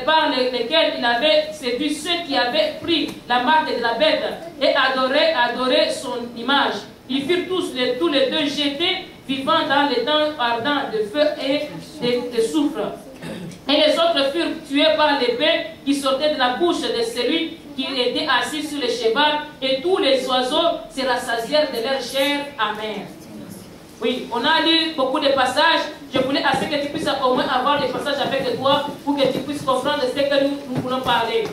par lesquels il avait séduit ceux qui avaient pris la marque de la bête et adoré son image. Ils furent tous les deux jetés vivant dans les temps ardents de feu et de soufre. Et les autres furent tués par l'épée qui sortait de la bouche de celui qui était assis sur le cheval, et tous les oiseaux se rassasièrent de leur chair amère. Oui, on a lu beaucoup de passages. Je voulais assez que tu puisses au moins avoir des passages avec toi pour que tu puisses comprendre ce que nous voulons parler.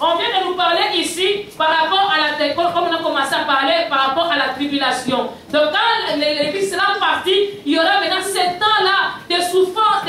On vient de nous parler ici par rapport à la comme on a commencé à parler par rapport à la tribulation. Donc quand l'Église sera partie, il y aura maintenant ce temps-là de souffrance,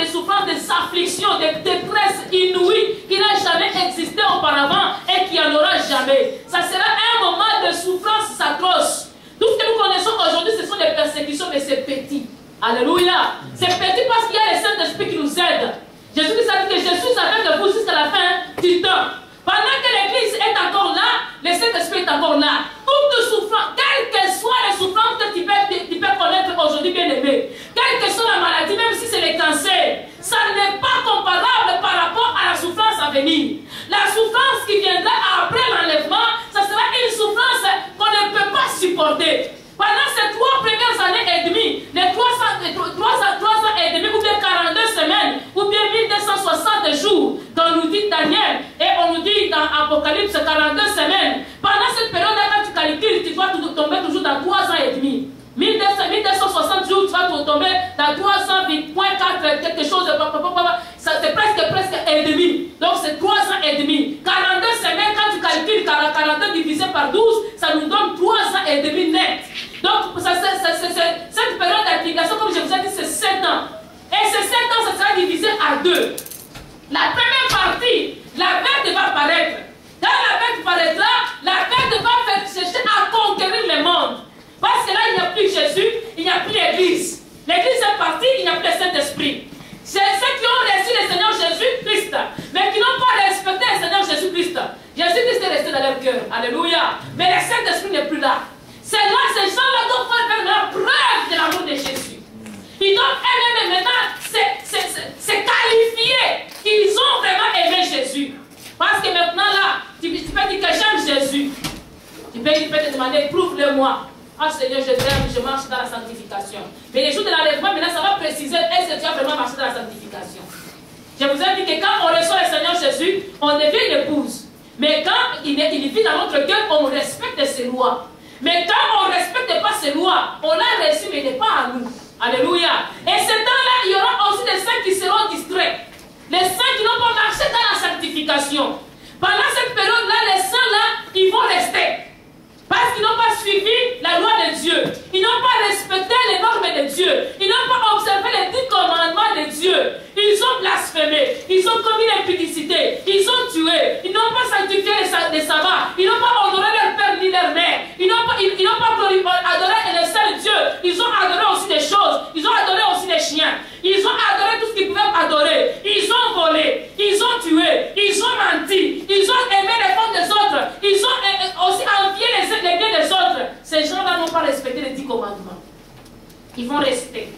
des afflictions, des détresses inouïes qui n'a jamais existé auparavant et qui n'en aura jamais. Ça sera un moment de souffrance atroce. Tout ce que nous connaissons aujourd'hui, ce sont des persécutions, mais c'est petit. Alléluia. C'est petit parce qu'il y a le Saint-Esprit qui nous aide. Jésus a dit que je suis avec vous jusqu'à la fin du temps. Pendant que l'Église est encore là, le Saint-Esprit est encore là. Toute souffrance, quelles que soient les souffrances que tu peux connaître aujourd'hui, bien aimé, quelle que soit la maladie, même si c'est le cancer, ça n'est pas comparable par rapport à la souffrance à venir. La souffrance qui viendra après l'enlèvement, ça sera une souffrance qu'on ne peut pas supporter. Pendant ces 3 premières années et demie, les 3 ans et demi, ou bien 42 semaines, ou bien 1260 jours, qu'on nous dit Daniel, et on nous dit dans Apocalypse 42 semaines, pendant cette période-là, quand tu calcules, tu dois tomber toujours dans 3 ans et demi. 1260 jours, tu vas tomber dans 308.4, quelque chose, c'est presque et demi. Donc c'est 3 ans et demi. 42 semaines, quand tu calcules 42 divisé par 12, ça nous donne 3 ans et demi net. Donc cette période d'application, comme je vous ai dit, c'est 7 ans. Et ces 7 ans, ça sera divisé à 2. La première partie, la bête va apparaître. Quand la bête paraîtra, la bête va chercher à conquérir le monde. Parce que là, il n'y a plus Jésus, il n'y a plus l'Église. L'Église est partie, il n'y a plus le Saint-Esprit. C'est ceux qui ont reçu le Seigneur Jésus-Christ, mais qui n'ont pas respecté le Seigneur Jésus-Christ. Jésus-Christ est resté dans leur cœur. Alléluia. Mais le Saint-Esprit n'est plus là. C'est là, ces gens-là doivent faire la preuve de l'amour de Jésus. Ils doivent aimer maintenant, c'est qualifié qu'ils ont vraiment aimé Jésus. Parce que maintenant là, tu peux dire que j'aime Jésus. Tu peux te demander, prouve-le-moi. Ah Seigneur, je t'aime, je marche dans la sanctification. Mais les jours de l'enlèvement, maintenant, ça va préciser, est-ce que tu as vraiment marché dans la sanctification? Je vous ai dit que quand on reçoit le Seigneur Jésus, on devient une épouse. Mais quand il vit dans notre cœur, on respecte ses lois. Mais quand on ne respecte pas ses lois, on l'a reçu, mais il n'est pas à nous. Alléluia. Et ce temps-là, il y aura aussi des saints qui seront distraits. Les saints qui n'ont pas marché dans la sanctification. Pendant cette période-là, les saints-là, ils vont rester. Parce qu'ils n'ont pas suivi la loi de Dieu. Ils n'ont pas respecté les normes de Dieu. Ils n'ont pas observé les 10 commandements de Dieu. Ils ont blasphémé. Ils ont commis l'impudicité. Ils ont tué. Ils n'ont pas sanctifié les sabbats. Ils n'ont pas honoré leur père ni leur mère. Ils n'ont pas adoré le seul Dieu. Ils ont adoré aussi des choses. Ils ont adoré aussi les chiens. Ils ont adoré tout ce qu'ils pouvaient adorer. Ils ont volé. Ils ont tué. Ils ont menti. Ils ont aimé les femmes des autres. Ils ont aussi envié les biens des autres. Ces gens-là n'ont pas respecté les 10 commandements. Ils vont rester.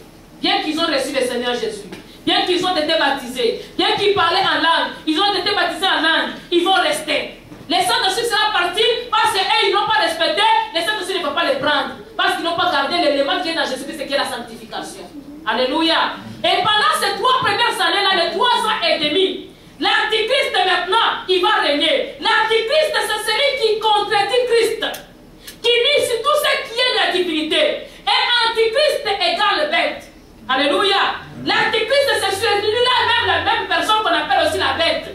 Bien qu'ils ont reçu le Seigneur Jésus. Bien qu'ils ont été baptisés, bien qu'ils parlaient en langue, ils ont été baptisés en langue, ils vont rester. Les Saints-Esprit seront partis parce qu'ils n'ont pas respecté, les Saints-Esprit ne peuvent pas les prendre. Parce qu'ils n'ont pas gardé l'élément qui est dans Jésus-Christ, qui est la sanctification. Alléluia. Et pendant ces 3 premières années-là, les 3 ans et demi, l'Antichrist maintenant, il va régner. L'Antichrist, c'est celui qui contredit Christ, qui nie sur tout ce qui est la divinité. Et Antichrist égale bête. Alléluia. L'Antichrist, c'est celui-là même, la même personne qu'on appelle aussi la bête.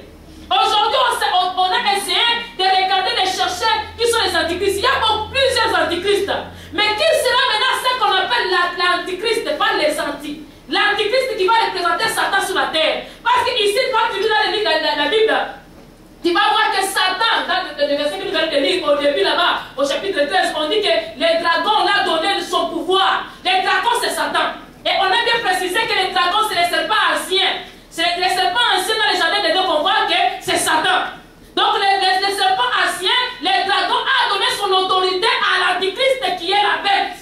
Aujourd'hui, on a essayé de regarder, de chercher qui sont les antichrists. Il y a plusieurs antichrists. Mais qui sera maintenant ce qu'on appelle l'antichrist, pas les anti. L'antichrist qui va représenter Satan sur la terre. Parce que ici, quand tu lis dans la Bible, tu vas voir que Satan, dans le verset que nous allons lire au début là-bas, au chapitre 13, on dit que les dragons l'ont donné son pouvoir. Les dragons, c'est Satan. Et on a bien précisé que les dragons, c'est les serpents anciens. C'est les serpents anciens dans les jardins de Dieu qu'on voit que c'est Satan. Donc les serpents anciens, les dragons ont donné son autorité à l'antichrist qui est la bête.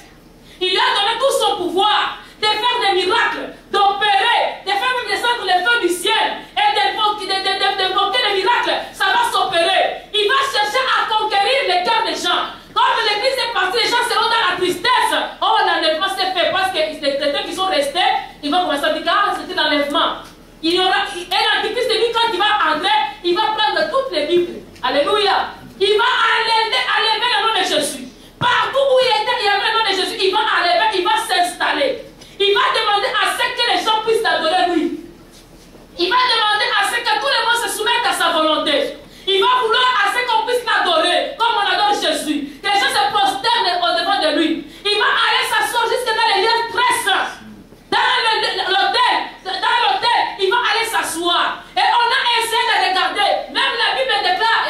Il lui a donné tout son pouvoir de faire des miracles, d'opérer, de faire même descendre les feux du ciel et d'évoquer les miracles. Ça va s'opérer. Il va chercher à conquérir les cœurs des gens. Comme l'église est partie, les gens seront dans la tristesse. Oh, l'enlèvement s'est fait parce que les chrétiens qui sont restés, ils vont commencer à dire que c'était l'enlèvement. Il y aura, et l'antichrist, lui, quand il va entrer, il va prendre toutes les Bibles. Alléluia. Il va enlever le nom de Jésus. Partout où il était, il y avait le nom de Jésus. Il va enlever, il va s'installer. Il va demander à ce que les gens puissent l'adorer lui. Il va demander à ce que tout le monde se soumette à sa volonté. Il va vouloir à ce qu'on puisse l'adorer comme on adore Jésus. Que les gens se prosternent au-devant de lui. Il va aller s'asseoir jusque dans les lieux très saints. Dans l'hôtel, il va aller s'asseoir. Et on a essayé de regarder. Même la Bible déclare,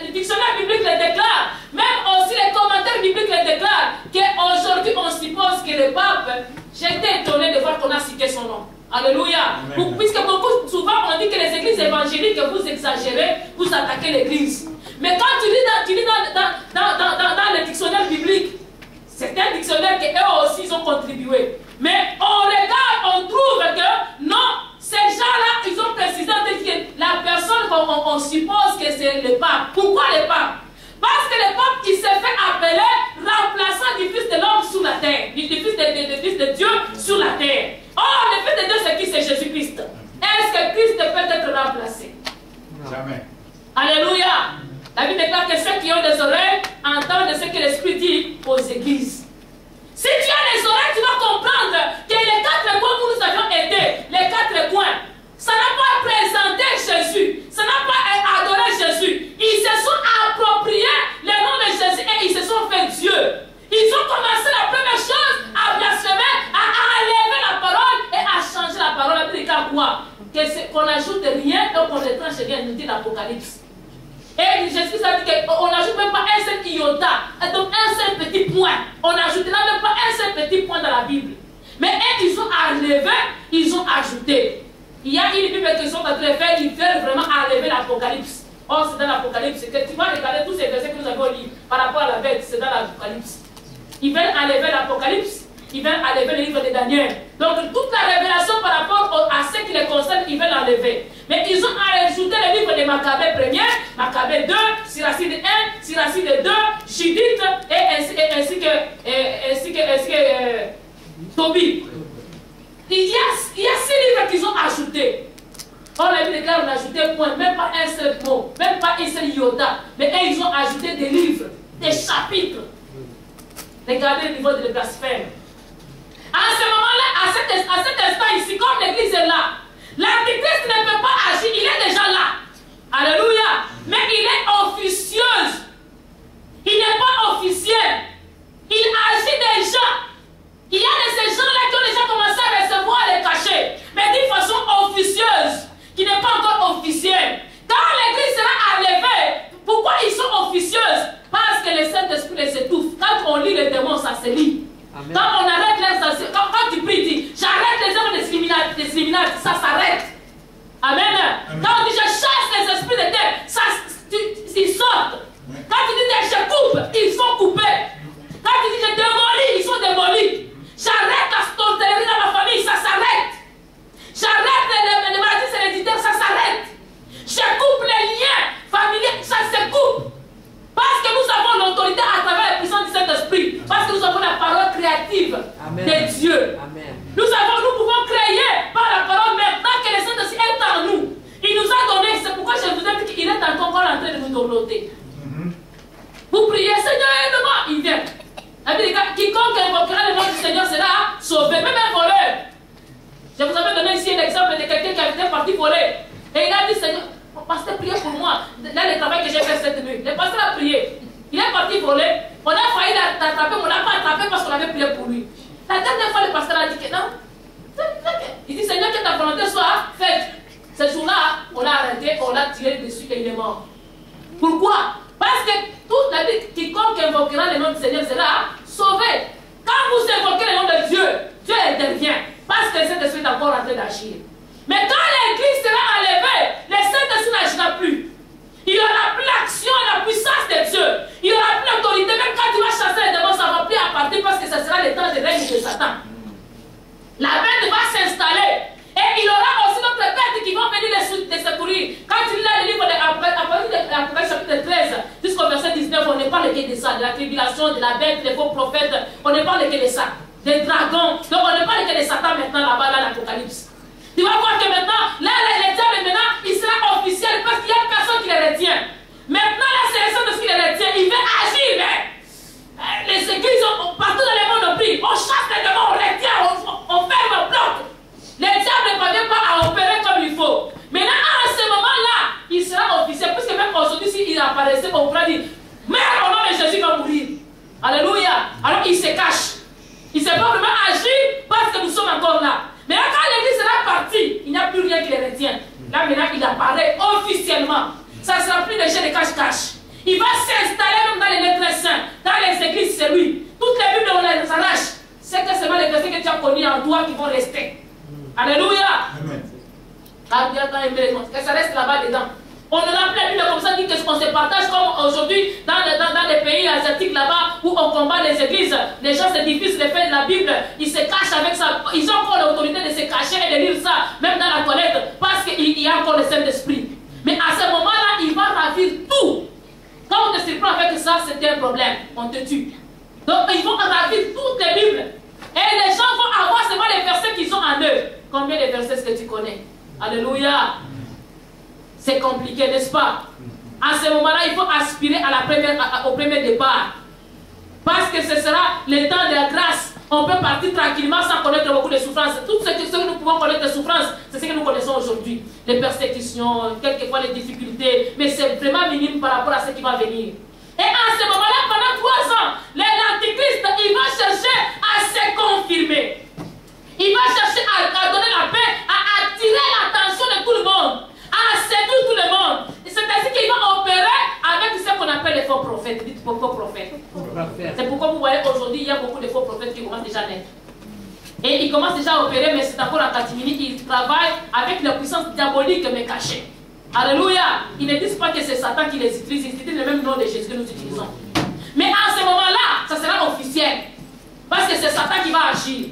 le dictionnaire biblique le déclare. Même aussi les commentaires bibliques le déclarent. Qu'aujourd'hui, on suppose que le pape, j'étais étonné de voir qu'on a cité son nom. Alléluia. Puisque beaucoup, souvent, on dit que les églises évangéliques, vous exagérez, vous attaquez l'église. Mais quand tu lis dans le dictionnaire biblique, c'est un dictionnaire qu'eux aussi ils ont contribué. Mais on regarde, on trouve que non, ces gens-là, ils ont précisé que la personne qu'on suppose que c'est le pape. Pourquoi le pape? Parce que le pape, il s'est fait appeler remplaçant du Fils de l'homme sur la terre, du Fils de Dieu sur la terre. Or, le Fils de Dieu, c'est qui? C'est Jésus-Christ. Est-ce que Christ peut être remplacé? Jamais. Alléluia. La Bible déclare que ceux qui ont des oreilles entendent ce que l'Esprit dit aux églises. Si tu as les oreilles, tu vas comprendre que les 4 coins où nous avions été, les 4 coins, ça n'a pas présenté Jésus, ça n'a pas adoré Jésus. Ils se sont appropriés le nom de Jésus et ils se sont fait Dieu. Ils ont commencé la première chose à blasphémer, à enlever la parole et à changer la parole. La Bible dit quoi? Qu'on n'ajoute rien et qu'on retranche rien, nous dit l'Apocalypse. Et Jésus a dit qu'on n'ajoute même pas un seul iota, donc un seul petit point. On n'ajoutera même pas un seul petit point dans la Bible. Mais ils ont enlevé, ils ont ajouté. Il y a une Bible qu'ils sont en train de faire, ils veulent vraiment enlever l'Apocalypse. Oh, c'est dans l'Apocalypse. Que tu vas regarder tous ces versets que nous avons lus par rapport à la bête, c'est dans l'Apocalypse. Ils veulent enlever l'Apocalypse, ils veulent enlever le livre de Daniel. Donc toute la révélation par rapport à ce qui les concerne, ils veulent enlever. Mais ils ont ajouté le livre de Maccabée 1er, Maccabée 2, Siracide 1, Siracide 2, Judith et ainsi que Tobie. Il y a 6 livres qu'ils ont ajoutés. Or, la Bible déclare qu'on a ajouté un point, même pas un seul mot, même pas un seul iota. Mais eux, ils ont ajouté des livres, des chapitres. Regardez le niveau de blasphème. À ce moment-là, à cet instant ici, comme l'église est là, l'antichrist ne peut pas agir, il est déjà là. Alléluia. Mais il est officieuse. Il n'est pas officiel. Il agit déjà. Il y a de ces gens-là qui ont déjà commencé à recevoir les cachets, mais d'une façon officieuse, qui n'est pas encore officielle. Quand l'église sera enlevée, pourquoi ils sont officieuses? Parce que le Saint-Esprit les étouffe. Quand on lit les démons, ça se lit. Amen. Quand on arrête les quand tu pries, dis j'arrête les œuvres discriminantes, ça s'arrête. Amen. Amen. Quand on dit je chasse les esprits de terre, ils sortent. Quand tu dis je coupe, ils sont coupés. Quand tu dis je démolis, ils sont démolis. J'arrête la sorcellerie dans ma famille, ça s'arrête. dorloter. Vous priez, Seigneur, aide-moi, il vient. Quiconque invoquera le nom du Seigneur sera sauvé, même un voleur. Je vous avais donné ici un exemple de quelqu'un qui avait parti voler. Et il a dit, Seigneur, pasteur, priez pour moi. Là, le travail que j'ai fait cette nuit. Le pasteur a prié. Il est parti voler. On a failli l'attraper, mais on n'a pas attrapé parce qu'on avait prié pour lui. La dernière fois, le pasteur a dit que non. Il dit, Seigneur, que ta volonté soit faite. Ce jour-là, on l'a arrêté, on l'a tiré dessus et il est mort. Pourquoi? Parce que toute la vie, quiconque invoquera le nom du Seigneur sera sauvé. Quand vous invoquez le nom de Dieu, Dieu intervient. Parce que le Saint-Esprit est encore en train d'agir. Mais quand l'Église sera enlevée, le Saint-Esprit n'agira plus. Il n'y aura plus l'action et la puissance de Dieu. Il n'y aura plus l'autorité. Même quand tu vas chasser les démons, ça ne va plus appartenir parce que ce sera le temps de règne de Satan. La bête va s'installer. Et il y aura aussi d'autres bêtes qui vont venir les secourir. Quand tu lis le livre d'Apocalypse chapitre 13 jusqu'au verset 19, on ne parle que de ça, de la tribulation, de la bête, des faux prophètes. On ne parle que de ça. Des dragons. Donc on ne parle que de Satan maintenant là-bas dans l'Apocalypse. Tu vas voir que maintenant, là, les diables maintenant, il sera officiel parce qu'il n'y a personne qui les retient. Maintenant, là, c'est le Saint-Esprit qui les retient. Il veut agir, mais les églises, partout dans le monde, on prie. On chasse les démons, on les tient, on ferme, on bloque. Les diables ne parviennent pas à opérer comme il faut. Maintenant, à ce moment-là, il sera officiel. Puisque même aujourd'hui, s'il apparaissait, on pourra dire, mère, au nom de Jésus va mourir. Alléluia. Alors, il se cache. Il ne sait pas vraiment agir parce que nous sommes encore là. Mais là, quand l'église sera partie, il n'y a plus rien qui les retient. Là, maintenant, il apparaît officiellement. Ça ne sera plus des jeux de cache-cache. Il va s'installer même dans les lettres saints. Dans les églises, c'est lui. Toutes les Bibles, on les arrache. C'est que seulement les versets que tu as connus en toi qui vont rester. Alléluia. Amen. Que ça reste là-bas dedans. On ne l'a plus la Bible comme ça, dit que ce qu'on se partage comme aujourd'hui dans les pays asiatiques là-bas où on combat les églises. Les gens se diffusent les faits de la Bible, ils se cachent avec ça. Ils ont encore l'autorité de se cacher et de lire ça, même dans la toilette, parce qu'il y a encore le Saint-Esprit. Mais à ce moment-là, il va ravir tout. Quand on te surprend avec ça, c'est un problème. On te tue. Donc ils vont ravir toutes les Bibles. Et les gens vont avoir seulement les versets qu'ils ont en eux. Combien de versets est-ce que tu connais? Alléluia. C'est compliqué, n'est-ce pas? À ce moment-là, il faut aspirer au premier départ. Parce que ce sera le temps de la grâce. On peut partir tranquillement sans connaître beaucoup de souffrances. Tout ce que nous pouvons connaître de souffrances, c'est ce que nous connaissons aujourd'hui. Les persécutions, quelquefois les difficultés, mais c'est vraiment minime par rapport à ce qui va venir. Et à ce moment-là, pendant 3 ans, l'Antichrist, il va chercher à se confirmer. Il va chercher à donner la paix, à attirer l'attention de tout le monde, à séduire tout le monde. C'est ainsi qu'il va opérer avec ce qu'on appelle les faux prophètes. Dites faux prophètes. C'est pourquoi vous voyez aujourd'hui, il y a beaucoup de faux prophètes qui commencent déjà à naître. Et ils commencent déjà à opérer, mais c'est encore en catimini. Ils travaillent avec la puissance diabolique mais cachée. Alléluia. Ils ne disent pas que c'est Satan qui les utilise, ils utilisent le même nom de Jésus que nous utilisons. Mais à ce moment-là, ça sera officiel. Parce que c'est Satan qui va agir.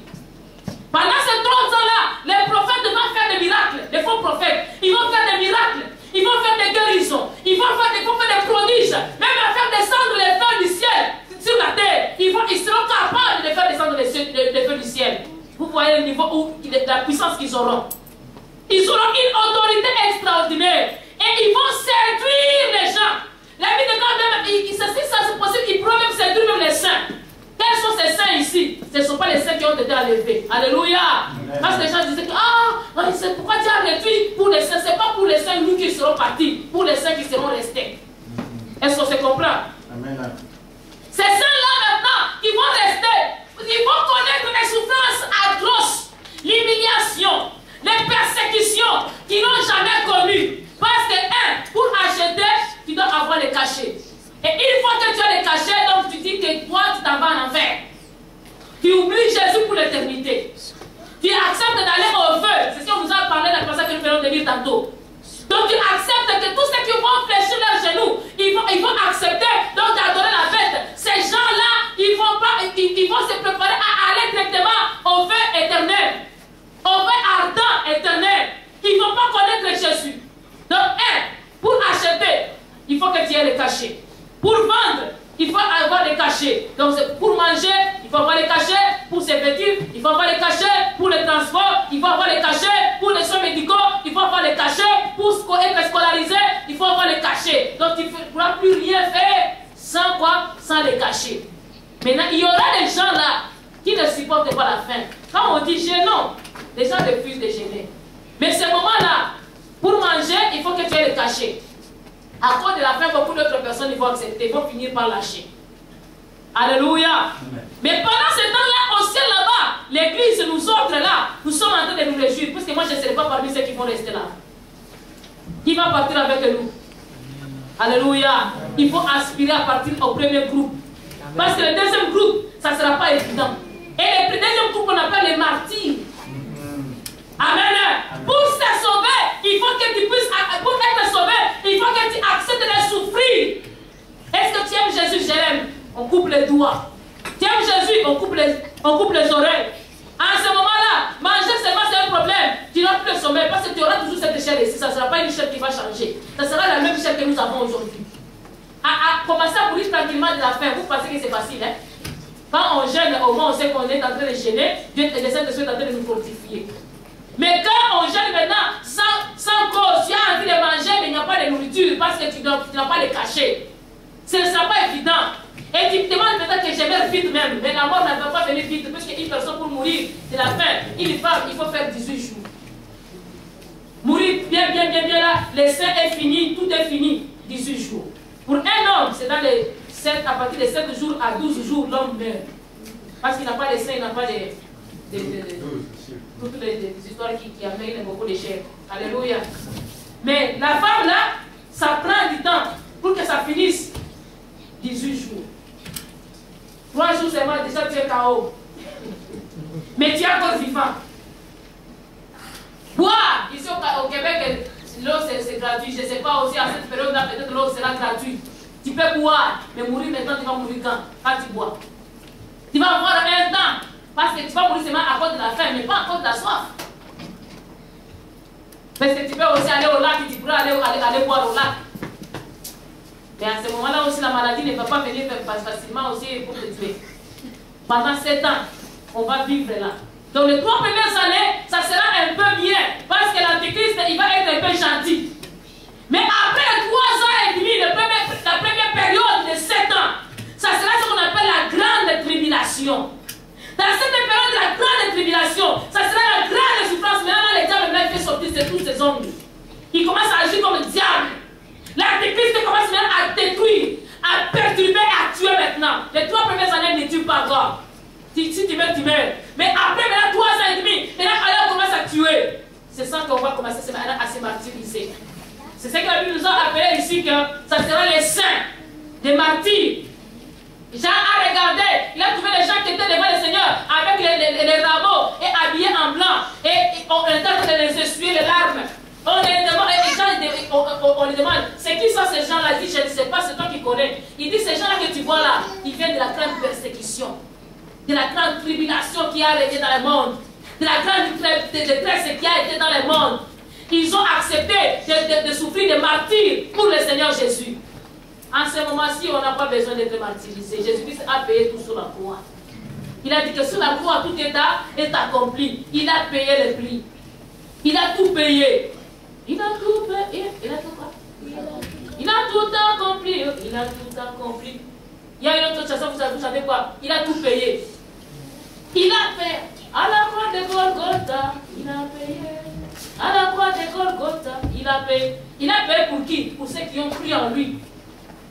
Pendant ces 30 ans-là, les prophètes vont faire des miracles, les faux prophètes. Ils vont faire des miracles, ils vont faire des guérisons, ils vont faire des prodiges, même à faire descendre les feux du ciel sur la terre. Ils seront capables de faire descendre les feux du ciel. Vous voyez le niveau où la puissance qu'ils auront. Ils auront une autorité extraordinaire. Et ils vont séduire les gens. La vie de quand même, si ça c'est possible, ils pourront même séduire même les saints. Quels sont ces saints ici? Ce ne sont pas les saints qui ont été enlevés. Alléluia. Parce que les gens disaient que, c'est pourquoi Dieu a réduit pour les saints. Ce n'est pas pour les saints, nous qui serons partis. Pour les saints qui seront restés. Est-ce qu'on se comprend? Amen. Ces saints-là maintenant, qui vont rester, ils vont connaître les souffrances atroces, l'humiliation, les persécutions qu'ils n'ont jamais connues. Parce que, pour acheter, tu dois avoir les cachets. Et une fois que tu as les cachets, donc tu dis que toi, tu t'en vas en enfer. Tu oublies Jésus pour l'éternité. Tu acceptes d'aller au feu. C'est ce qu'on nous a parlé dans le passage que nous venons de lire tantôt. Donc tu acceptes que tous ceux qui vont fléchir leurs genoux, ils vont accepter donc d'adorer la bête. Ces gens-là, ils vont se préparer à aller directement au feu éternel. Au feu ardent éternel. Ils ne vont pas connaître Jésus. Donc, pour acheter, il faut que tu aies le cachet. Pour vendre, il faut avoir des cachets. Donc pour manger, il faut avoir des cachets. Pour se vêtir, il faut avoir des cachets. Pour le transport, il faut avoir des cachets. Pour les soins médicaux, il faut avoir des cachets. Pour être scolarisé, il faut avoir des cachets. Donc il ne pourra plus rien faire sans quoi? Sans les cachets. Maintenant, il y aura des gens là qui ne supportent pas la faim. Quand on dit gênant, les gens refusent de gêner. Mais ce moment-là, pour manger, il faut que tu aies les cachets. À cause de la faim, beaucoup d'autres personnes ils vont accepter, ils vont finir par lâcher. Alléluia. Amen. Mais pendant ce temps-là, au ciel là-bas, l'église, nous autres là, nous sommes en train de nous réjouir, parce que moi je ne serai pas parmi ceux qui vont rester là. Qui va partir avec nous? Alléluia. Il faut aspirer à partir au premier groupe. Parce que le deuxième groupe, ça ne sera pas évident. Et le deuxième groupe, on appelle les martyrs. Amen. Pour se sauver, il faut que tu puisses, pour être sauvé, il faut que tu acceptes de souffrir. Est-ce que tu aimes Jésus? Je l'aime. On coupe les doigts. Tu aimes Jésus? On coupe les oreilles. En ce moment-là, manger seulement c'est un problème. Tu n'auras plus le sommeil parce que tu auras toujours cette chair ici. Ça ne sera pas une chair qui va changer. Ça sera la même chair que nous avons aujourd'hui. À commencer à mourir tranquillement de la faim. Vous pensez que c'est facile, hein? Quand on gêne, au moins on sait qu'on est en train de gêner. Dieu essaie de en train de nous fortifier. Mais quand on gêne maintenant, sans cause, tu as envie de manger, mais il n'y a pas de nourriture parce que tu n'as pas de cachet. Ce ne sera pas évident. Et tu me demandes peut-être que je meurs vite même. Mais la mort ne va pas venir vite. Parce qu'une personne pour mourir de la faim, il faut faire 18 jours. Mourir bien là, le sein est fini, tout est fini. 18 jours. Pour un homme, c'est dans les 7, à partir de 7 jours à 12 jours, l'homme meurt. Parce qu'il n'a pas de sein, il n'a pas de toutes les histoires qui amènent beaucoup de chair. Alléluia. Mais la femme là, ça prend du temps pour que ça finisse. 18 jours. 3 jours seulement, déjà tu es KO. Mais tu es encore vivant. Boire, ici au Québec, l'eau c'est gratuit. Je ne sais pas aussi à cette période-là, peut-être l'eau sera gratuite. Tu peux boire, mais mourir maintenant, tu vas mourir quand tu bois. Tu vas avoir un temps. Parce que tu vas mourir seulement à cause de la faim, mais pas à cause de la soif. Parce que tu peux aussi aller au lac, tu pourras aller boire au lac. Mais à ce moment-là aussi, la maladie ne va pas venir facilement aussi pour te tuer. Pendant 7 ans, on va vivre là. Donc les 3 premières années, ça sera un peu bien. Parce que l'antéchrist, il va être un peu gentil. Mais après 3 ans et demi, la première période de 7 ans, ça sera ce qu'on appelle la grande tribulation. Dans cette période de la grande tribulation, ça sera la grande souffrance. Maintenant, les diables fait sortir tous ces hommes. Ils commencent à agir comme diable. L'antéchrist commence maintenant à détruire, à perturber, à tuer maintenant. Les 3 premières années ne tuent pas encore. Si tu meurs, tu meurs. Mais après maintenant 3 ans et demi, maintenant on commence à tuer. C'est ça qu'on va commencer à se martyriser. C'est ce que la Bible nous a appelé ici que ça sera les saints, des martyrs. Jean a regardé, il a trouvé les gens qui étaient devant le Seigneur avec les rameaux et habillés en blanc. Et on est en train de les essuyer les larmes. On les demande, c'est qui sont ces gens-là? Il dit, je ne sais pas, c'est toi qui connais. Il dit, ces gens-là que tu vois là, ils viennent de la grande persécution, de la grande tribulation qui a arrivé dans le monde, de la grande détresse qui a été dans le monde. Ils ont accepté de souffrir des martyrs pour le Seigneur Jésus. En ce moment-ci, on n'a pas besoin d'être martyrisé. Jésus-Christ a payé tout sur la croix. Il a dit que sur la croix, tout est accompli. Il a payé le prix. Il a tout payé. Il a tout payé. Il a tout quoi? Il a tout accompli. Il a tout accompli. Il y a une autre chanson, vous savez quoi? Il a tout payé. Il a fait. À la croix de Golgotha, il a payé. À la croix de Golgotha, il a payé. Il a payé pour qui? Pour ceux qui ont cru en lui.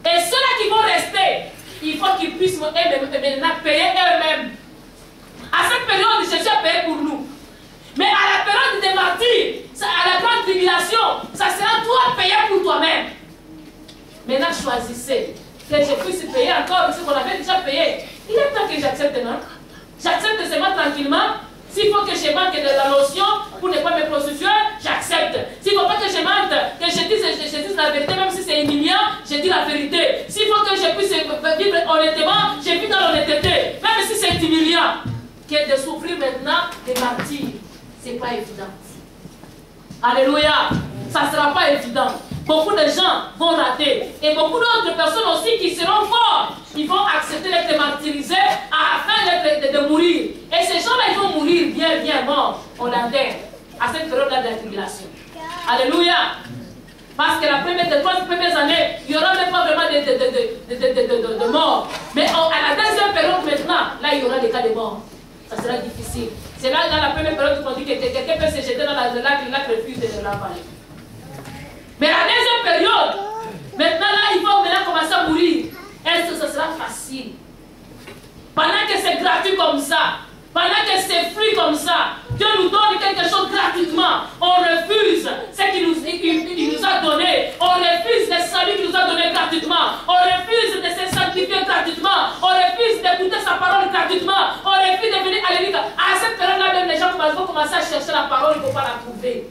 Et ceux-là qui vont rester, il faut qu'ils puissent maintenant payer eux-mêmes. À cette période, Jésus a payé pour nous. Mais à la période des martyrs, à la grande tribulation, ça sera toi payer pour toi-même. Maintenant, choisissez que je puisse payer encore ce qu'on avait déjà payé. Il est temps que j'accepte, non? J'accepte seulement tranquillement. S'il faut que je manque de la notion pour ne pas me prostituer, j'accepte. S'il ne faut pas que je mente, que je dise la vérité, même si c'est humiliant, je dis la vérité. S'il faut que je puisse vivre honnêtement, je vis dans l'honnêteté, même si c'est humiliant. Que de souffrir maintenant des martyrs, ce n'est pas évident. Alléluia. Ça ne sera pas évident. Beaucoup de gens vont rater. Et beaucoup d'autres personnes aussi qui seront forts, ils mourir. Et ces gens-là, ils vont mourir bien morts. On l'enterre à cette période-là de la tribulation. Alléluia. Parce que les 3 premières années, il n'y aura même pas vraiment de mort. Mais à la deuxième période maintenant, là, il y aura des cas de mort. Ça sera difficile. C'est là, dans la première période, qu'on dit que quelqu'un peut se jeter dans le lac refuse de l'avaler. Mais la deuxième période, maintenant là, il faut maintenant commencer à mourir. Est-ce que ce sera facile? Pendant que c'est gratuit comme ça, pendant que c'est free comme ça, Dieu nous donne quelque chose gratuitement. On refuse ce qu'il nous a donné. On refuse le salut qu'il nous a donné gratuitement. On refuse de se sanctifier gratuitement. On refuse d'écouter sa parole gratuitement. On refuse de venir à l'église. À cette période-là, même les gens vont commencer à chercher la parole, il ne faut pas la trouver.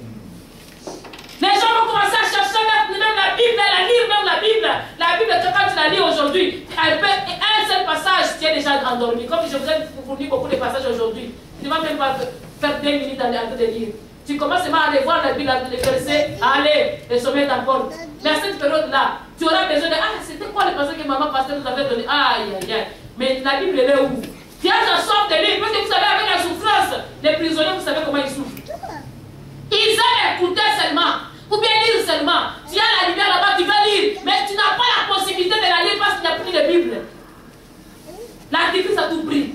Les gens vont commencer à chercher même la Bible, à lire même la Bible. La Bible, quand tu la lis aujourd'hui, un seul passage, tu es déjà endormi. Comme je vous ai fourni beaucoup de passages aujourd'hui, tu ne vas même pas faire 2 minutes en train de lire. Tu commences à aller voir la Bible, les versets, allez, le sommet t'emporte. Mais à cette période-là, tu auras besoin de, c'était quoi le passage que maman pasteur nous avait donné? Aïe, aïe, aïe. Mais la Bible, elle est où? Tu as en sorte de lire, parce que vous savez, avec la souffrance, les prisonniers, vous savez comment ils souffrent. Ils aiment écouter seulement. Ou bien lire seulement. Tu as la lumière là-bas, tu vas lire. Mais tu n'as pas la possibilité de la lire parce qu'il n'y a plus de Bible. L'Antichrist a tout pris.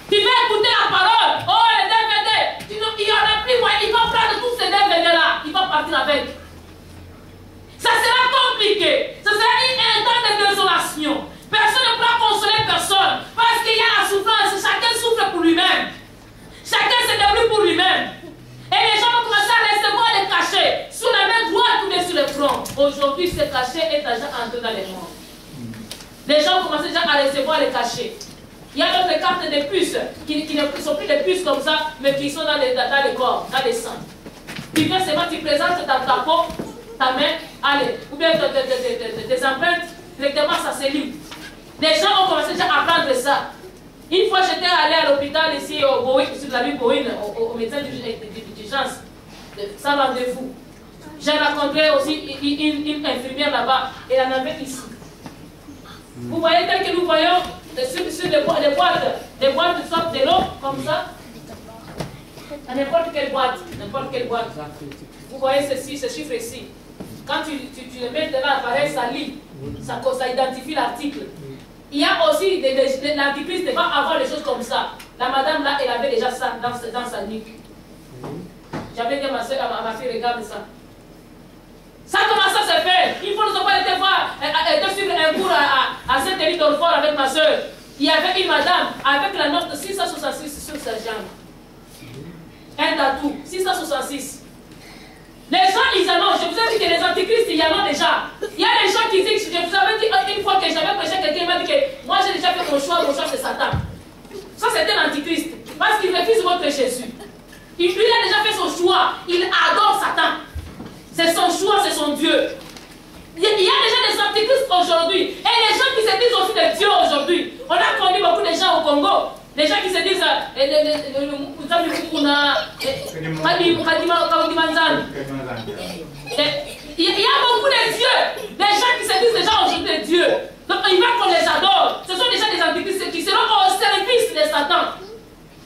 Tu vas écouter la parole. Oh, les DVD. Il n'y en a plus moyen. Il va prendre tous ces DVD-là. Il va partir avec. Ça sera compliqué. Ça sera un temps de désolation. Personne ne pourra consoler personne. Parce qu'il y a la souffrance. Chacun souffre pour lui-même. Chacun se débrouille pour lui-même. Et les gens vont commencer à recevoir les cachets sur la main droite ou bien sur le front. Aujourd'hui, ce cachet est déjà entré dans les morts. Les gens commencent déjà à recevoir les cachets. Il y a d'autres cartes de puces qui ne sont plus des puces comme ça, mais qui sont dans le corps, dans les sangs. Tu viens seulement, tu présentes ta peau, ta main, allez, ou bien tes empreintes, directement ça se lit. Les gens ont commencé déjà à apprendre ça. Une fois, j'étais allé à l'hôpital ici, sur la rue Boïne, au médecin d'urgence, sans rendez-vous. J'ai rencontré aussi une infirmière là-bas, et elle en avait ici. Vous voyez, tel que nous voyons sur les boîtes de sorte de l'eau, comme ça, à n'importe quelle boîte. Vous voyez ceci, ce chiffre ici. Quand tu le mets dans l'appareil, ça lit, ça identifie l'article. Il y a aussi l'Antichrist va avoir des choses comme ça. La madame là, elle avait déjà ça dans sa nuque. J'avais dit à ma soeur, à ma fille, regarde ça. Ça, comment ça se fait? Il faut nous avoir été voir, suivre un cours à Saint-Élie d'Orfort avec ma soeur. Il y avait une madame avec la note 666 sur sa jambe. Un tatou, 666. Les gens, ils en ont. Je vous ai dit que les antichristes, il y en a déjà. Il y a des gens qui disent, je vous avais dit une fois que j'avais prêché, quelqu'un m'a dit que moi j'ai déjà fait mon choix c'est Satan. Ça c'était l'antichrist. Parce qu'il refuse votre Jésus. Lui, il a déjà fait son choix. Il adore Satan. C'est son choix, c'est son Dieu. Il y a déjà des antichristes aujourd'hui. Et les gens qui se disent aussi des dieux aujourd'hui. On a connu beaucoup de gens au Congo. Les gens qui se disent il y a beaucoup de dieux. Des gens qui se disent déjà aujourd'hui des dieux. Donc il va qu'on les adore. Ce sont déjà des antichristes qui seront au service de Satan.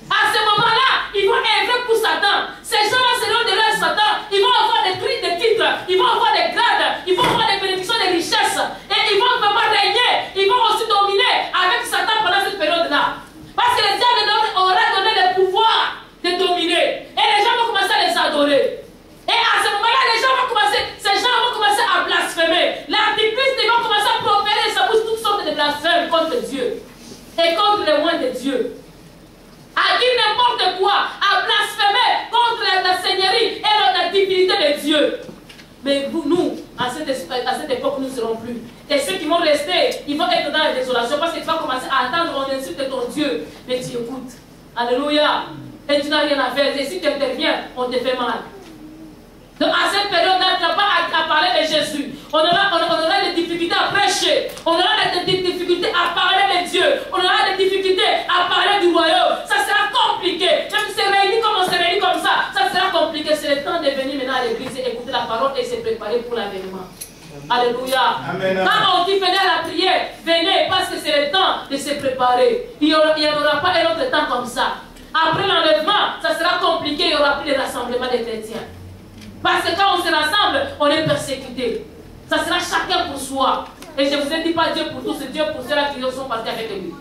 À ce moment-là, ils vont œuvrer pour Satan. Ces gens-là seront derrière Satan. Ils vont avoir des titres, ils vont avoir des grades, ils vont avoir des bénédictions, des richesses. Et ils vont vraiment régner. Ils vont aussi dominer avec Satan pendant cette période-là. Parce que le diable aura donné le pouvoir de dominer. Et les gens vont commencer à les adorer. Et à ce moment-là, ces gens vont commencer à blasphémer. L'antichrist va commencer à proférer de sa bouche toutes sortes de blasphèmes contre Dieu. Et contre les loin de Dieu. À dire n'importe quoi, à blasphémer contre la Seigneurie et la divinité de Dieu. Mais nous, à cette époque, nous ne serons plus. Et ceux qui vont rester, ils vont être dans la désolation parce que tu vas commencer à attendre, on insulte ton Dieu. Mais tu écoutes. Alléluia. Et tu n'as rien à faire. Et si tu interviens, on te fait mal. Donc à cette période-là, tu n'as pas à parler de Jésus. On aura des difficultés à prêcher. On aura des difficultés à parler de Dieu. On aura des difficultés à parler du royaume. Ça sera compliqué. Même si c'est réuni comme on s'est réuni comme ça sera compliqué. C'est le temps de venir maintenant à l'église et écouter la parole et se préparer pour l'avènement. Alléluia. Amen. Quand on dit venez à la prière, venez parce que c'est le temps de se préparer. Il n'y aura pas un autre temps comme ça. Après l'enlèvement, ça sera compliqué, il n'y aura plus de rassemblement des chrétiens. Parce que quand on se rassemble, on est persécuté. Ça sera chacun pour soi. Et je ne vous ai dit pas Dieu pour tous, c'est Dieu pour ceux-là qui sont partis avec lui.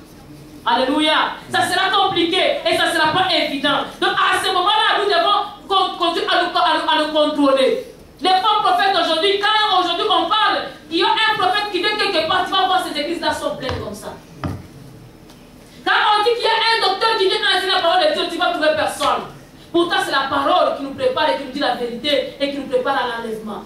Alléluia. Ça sera compliqué et ça ne sera pas évident. Donc à ce moment-là, nous devons continuer à nous contrôler. Les faux prophètes aujourd'hui, quand aujourd'hui on parle, il y a un prophète qui vient quelque part, tu vas voir ces églises-là sont pleines comme ça. Quand on dit qu'il y a un docteur qui vient enseigner la parole de Dieu, tu ne vas trouver personne. Pourtant, c'est la parole qui nous prépare et qui nous dit la vérité et qui nous prépare à l'enlèvement.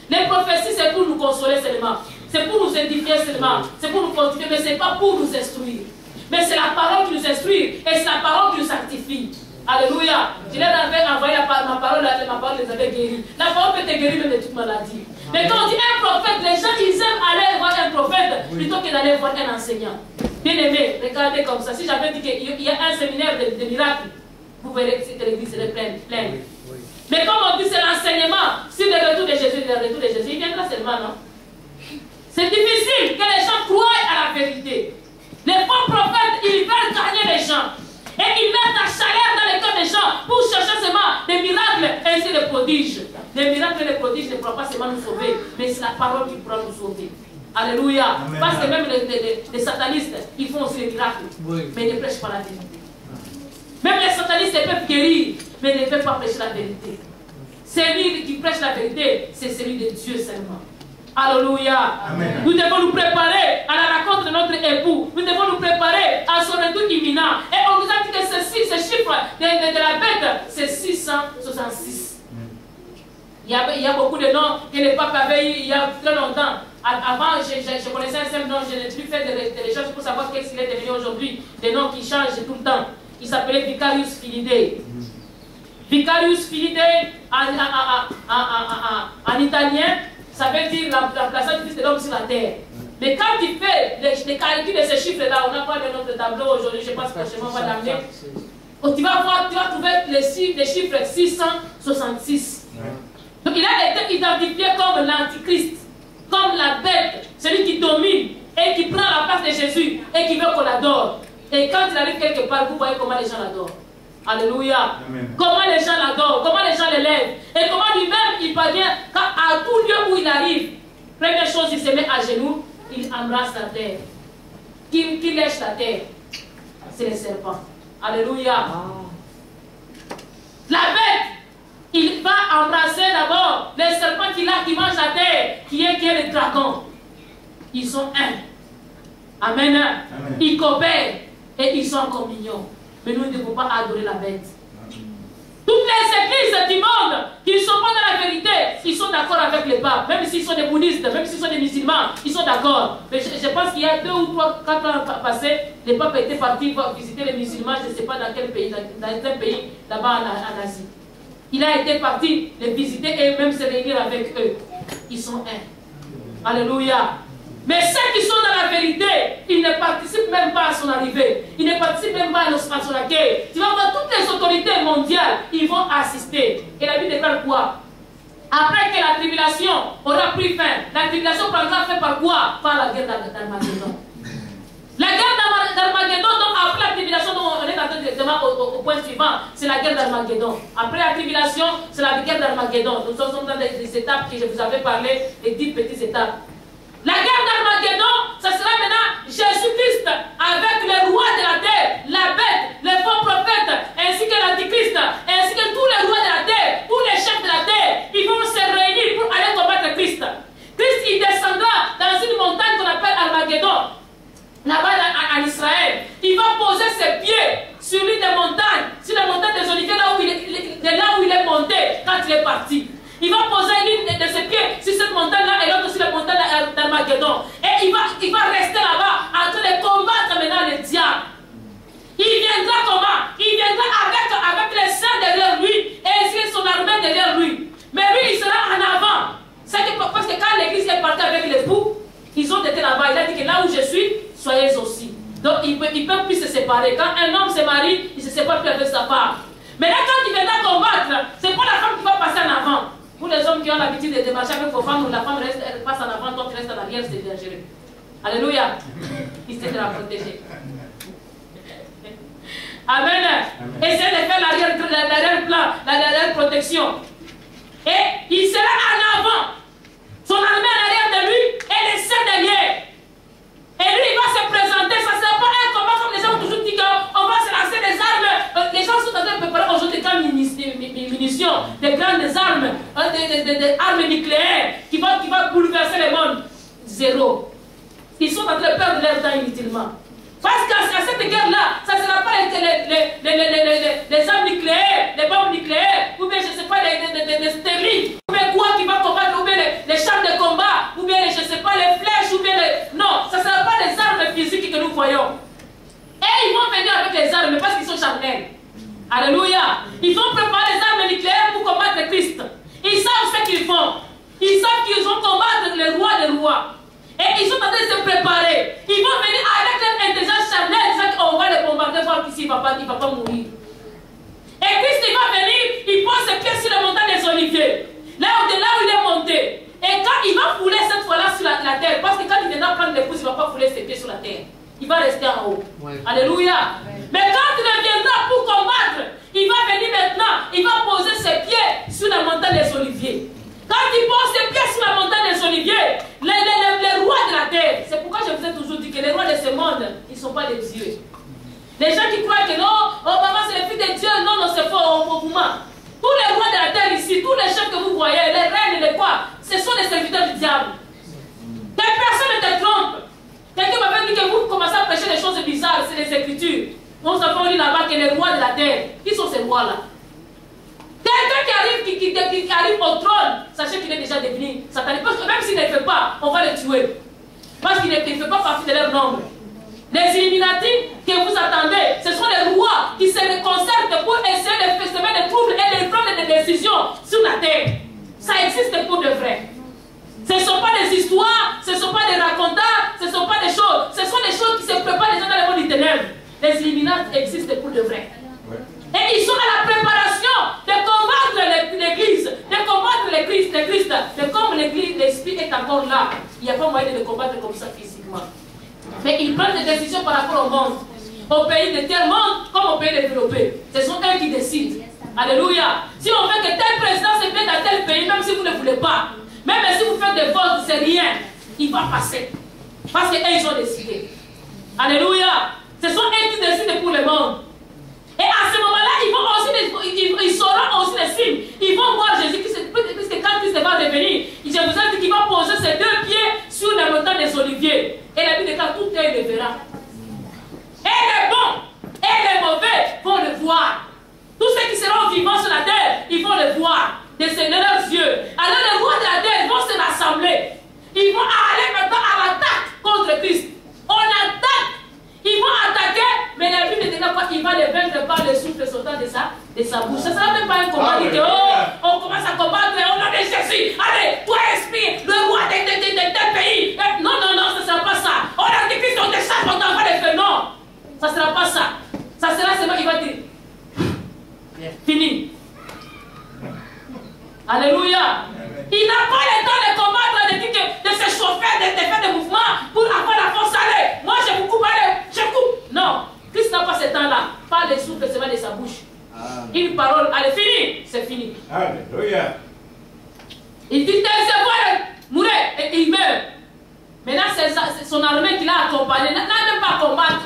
Les prophéties, c'est pour nous consoler seulement. C'est pour nous édifier seulement. C'est pour nous fortifier, mais ce n'est pas pour nous instruire. Mais c'est la parole qui nous instruit et c'est la parole qui nous sanctifie. Alléluia. Je leur avais envoyé ma parole les avait guéris. La parole peut te guérir même de toute maladie. Mais quand on dit un prophète, les gens ils aiment aller voir un prophète plutôt que d'aller voir un enseignant. Bien aimé, regardez comme ça. Si j'avais dit qu'il y a un séminaire de miracles, vous verrez que cette église serait pleine. Mais comme on dit c'est l'enseignement, si le retour de Jésus, il viendra seulement, non? C'est difficile que les gens croient à la vérité. Les faux prophètes, ils veulent gagner les gens. Et ils mettent la chaleur dans les cœurs des gens pour chercher seulement des miracles et ainsi des prodiges. Les miracles et les prodiges ne pourront pas seulement nous sauver, mais c'est la parole qui pourra nous sauver. Alléluia. Amen. Parce que même les satanistes, ils font aussi les miracles, mais ils ne prêchent pas la vérité. Même les satanistes, ils peuvent guérir, mais ils ne peuvent pas prêcher la vérité. Celui qui prêche la vérité, c'est celui de Dieu seulement. Alléluia. Amen. Nous devons nous préparer à la rencontre de notre époux. Nous devons nous préparer à son retour imminent. Et on nous a dit que ce chiffre de la bête, c'est 666. Il y a beaucoup de noms que le pape avait eu il y a très longtemps. Avant, je connaissais un seul nom, je n'ai plus fait des recherches pour savoir qu'est-ce qu'il est devenu aujourd'hui. Des noms qui changent tout le temps. Il s'appelait Vicarius Filidae. Vicarius Filidae en italien, ça veut dire la place du Fils de l'homme sur la terre. Mais quand tu fais les calculs de ces chiffres-là, on n'a pas de notre tableau aujourd'hui, je pense que prochainement on va l'amener. Tu vas voir, tu vas trouver les chiffres 666. Donc il a été identifié comme l'antichrist, comme la bête, celui qui domine et qui prend la place de Jésus et qui veut qu'on l'adore. Et quand il arrive quelque part, vous voyez comment les gens l'adorent. Alléluia. Amen. Comment les gens l'adorent, comment les gens l'élèvent. Et comment lui-même il parvient, à tout lieu où il arrive, première chose, il se met à genoux, il embrasse la terre. Qui lèche la terre? C'est le serpent. Alléluia. La bête, il va embrasser d'abord les serpents qui mangent la terre, qui est le dragon. Ils sont un. Amen. Amen. Ils coopèrent et ils sont en communion. Mais nous ne devons pas adorer la bête. Toutes les églises du monde qui ne sont pas dans la vérité, ils sont d'accord avec les papes. Même s'ils sont des bouddhistes, même s'ils sont des musulmans, ils sont d'accord. Mais je pense qu'il y a 2 ou 4 ans passés, les papes étaient partis visiter les musulmans, je ne sais pas dans quel pays, dans un pays là-bas en Asie. Il a été parti les visiter et même se réunir avec eux. Ils sont un. Alléluia. Mais ceux qui sont dans la vérité, ils ne participent même pas à son arrivée. Ils ne participent même pas à son accueil. Tu vas voir toutes les autorités mondiales, ils vont assister. Et la Bible déclare quoi? Après que la tribulation aura pris fin, la tribulation prendra fin par quoi? Par la guerre d'Armageddon. La guerre d'Armageddon, donc après la tribulation, donc on est entré directement au point suivant, c'est la guerre d'Armageddon. Après la tribulation, c'est la guerre d'Armageddon. Nous sommes dans des étapes que je vous avais parlé, les 10 petites étapes. La guerre d'Armageddon, ça sera maintenant Jésus-Christ avec le roi de la terre, la bête, les faux prophètes, ainsi que l'antichrist, ainsi que tous les rois de la terre, tous les chefs de la terre, ils vont se réunir pour aller combattre Christ. Christ, il descendra dans une montagne qu'on appelle Armageddon, là-bas en Israël. Il va poser ses pieds sur l'une des montagnes, sur la montagne des Oliviers, là où il est monté quand il est parti. Il va poser l'une de ses pieds sur cette montagne-là et l'autre sur la montagne d'Armageddon. Et il va rester là-bas en train de combattre maintenant le diable. Il viendra comment? Il viendra avec les saints derrière lui et son armée derrière lui. Mais lui, il sera en avant. Parce que quand l'église est partie avec l'époux, ils ont été là-bas. Il a dit que là où je suis, soyez aussi. Donc ils ne peuvent plus se séparer. Quand un homme se marie, il ne se sépare plus avec sa femme. Mais là, quand il viendra combattre, ce n'est pas la femme qui va passer en avant. Pour les hommes qui ont l'habitude de marcher avec vos femmes, où la femme passe en avant, toi tu restes en arrière, c'est dangereux. Alléluia. Il s'est de la protéger. Amen. Essayez de faire l'arrière-plan, l'arrière protection. Et il sera en avant. Son armée en arrière de lui et les seins derrière. Et lui, il va se présenter. Ça ne sera pas un combat comme les gens ont toujours dit qu'on va se lancer des armes. Les gens sont en train de préparer aujourd'hui des grandes munitions, des grandes armes, des armes nucléaires qui vont bouleverser le monde. Zéro. Ils sont en train de perdre leur temps inutilement. Parce qu'à cette guerre-là, ça ne sera pas les armes nucléaires, les bombes nucléaires, ou bien je ne sais pas, les stériles, ou bien quoi qui va combattre, ou bien les chars de combat, ou bien je ne sais pas, les flèches, ou bien les... Non, ça ne sera pas les armes physiques que nous voyons. Et ils vont venir avec les armes parce qu'ils sont charnels. Alléluia. Ils vont préparer les armes nucléaires pour combattre Christ. Ils savent ce qu'ils font. Ils savent qu'ils vont combattre le roi des rois. Et ils sont en train de se préparer. Ils vont venir avec leur intelligence charnelle, disant qu'on va les bombarder, voir qu'ici il ne va pas mourir. Et Christ il va venir, il pose ses pieds sur la montagne des Oliviers. Là où il est monté. Et quand il va fouler cette fois-là sur la terre, parce que quand il viendra prendre l'épouse, il ne va pas fouler ses pieds sur la terre. Il va rester en haut. Ouais. Alléluia. Ouais. Mais quand il reviendra pour combattre, il va venir maintenant, il va poser ses pieds sur la montagne des Oliviers. Quand il pose ses pieds sur la montagne des Oliviers, les rois de la terre, c'est pourquoi je vous ai toujours dit que les rois de ce monde, ils ne sont pas des dieux. Les gens qui croient que non, oh maman c'est le fils de Dieu, non, non c'est faux, au mouvement. Tous les rois de la terre ici, tous les chefs que vous voyez, les reines, les quoi, ce sont des serviteurs du diable. Que personne ne te trompe. Quelqu'un m'avait dit que vous commencez à prêcher des choses bizarres, c'est les Écritures. Nous avons lu là-bas que les rois de la terre, qui sont ces rois-là? Quelqu'un qui arrive au trône, sachez qu'il est déjà devenu satanique. Parce que même s'il ne le fait pas, on va le tuer. Parce qu'il ne fait pas partie de leur nombre. Les Illuminati que vous attendez, ce sont les rois qui se concertent pour essayer de semer des troubles et de prendre des décisions sur la terre. Ça existe pour de vrai. Ce ne sont pas des histoires, ce ne sont pas des racontars, ce ne sont pas des choses. Ce sont des choses qui se préparent déjà dans le monde du ténèbres. Les Illuminati existent pour de vrai. Et ils sont à la préparation de combattre l'Église, de combattre le Christ. Mais comme l'Église, l'Esprit est encore là, il n'y a pas moyen de le combattre comme ça physiquement. Mais ils prennent des décisions par rapport au monde, au pays de tel monde comme au pays développé. Ce sont eux qui décident. Alléluia. Si on veut que tel président se mette dans tel pays, même si vous ne voulez pas, même si vous faites des votes, c'est rien, il va passer. Parce qu'eux, ils ont décidé. Alléluia. Ce sont eux qui décident pour le monde. Et à ce moment-là, ils sauront aussi les signes. Ils vont voir Jésus, puisque quand Christ va revenir, je vous ai dit qu'il va poser ses deux pieds sur la montagne des Oliviers. Et la Bible déclare tout œil le verra. Et les bons et les mauvais vont le voir. Tous ceux qui seront vivants sur la terre, ils vont le voir. De leurs yeux. Alors les rois de la terre vont se rassembler. Ils vont aller maintenant à l'attaque contre Christ. On attaque. Ils vont attaquer, mais la Bible ne dit pas qu'il va les vaincre par le souffle sortant de sa bouche. Ce ne sera même pas un combat. On commence à combattre au nom de Jésus. Allez, toi esprit, le roi de tel pays. Non, ce ne sera pas ça. On a dit Christ, on te chasse, on t'envoie les feux. Non, ça ne sera pas ça. Ça sera seulement qu'il va dire fini. Alléluia. Il n'a pas le temps de combattre, de se chauffer, de faire des mouvements pour avoir la force. Allez, moi je vous coupe, allez, je coupe. Non, Christ n'a pas ce temps-là. Pas le souffle seulement de sa bouche. Une parole, allez, fini, c'est fini. Alléluia. Il dit, c'est bon, mourir, et il meurt. Maintenant, c'est son armée qui l'a accompagné. N'a même pas à combattre.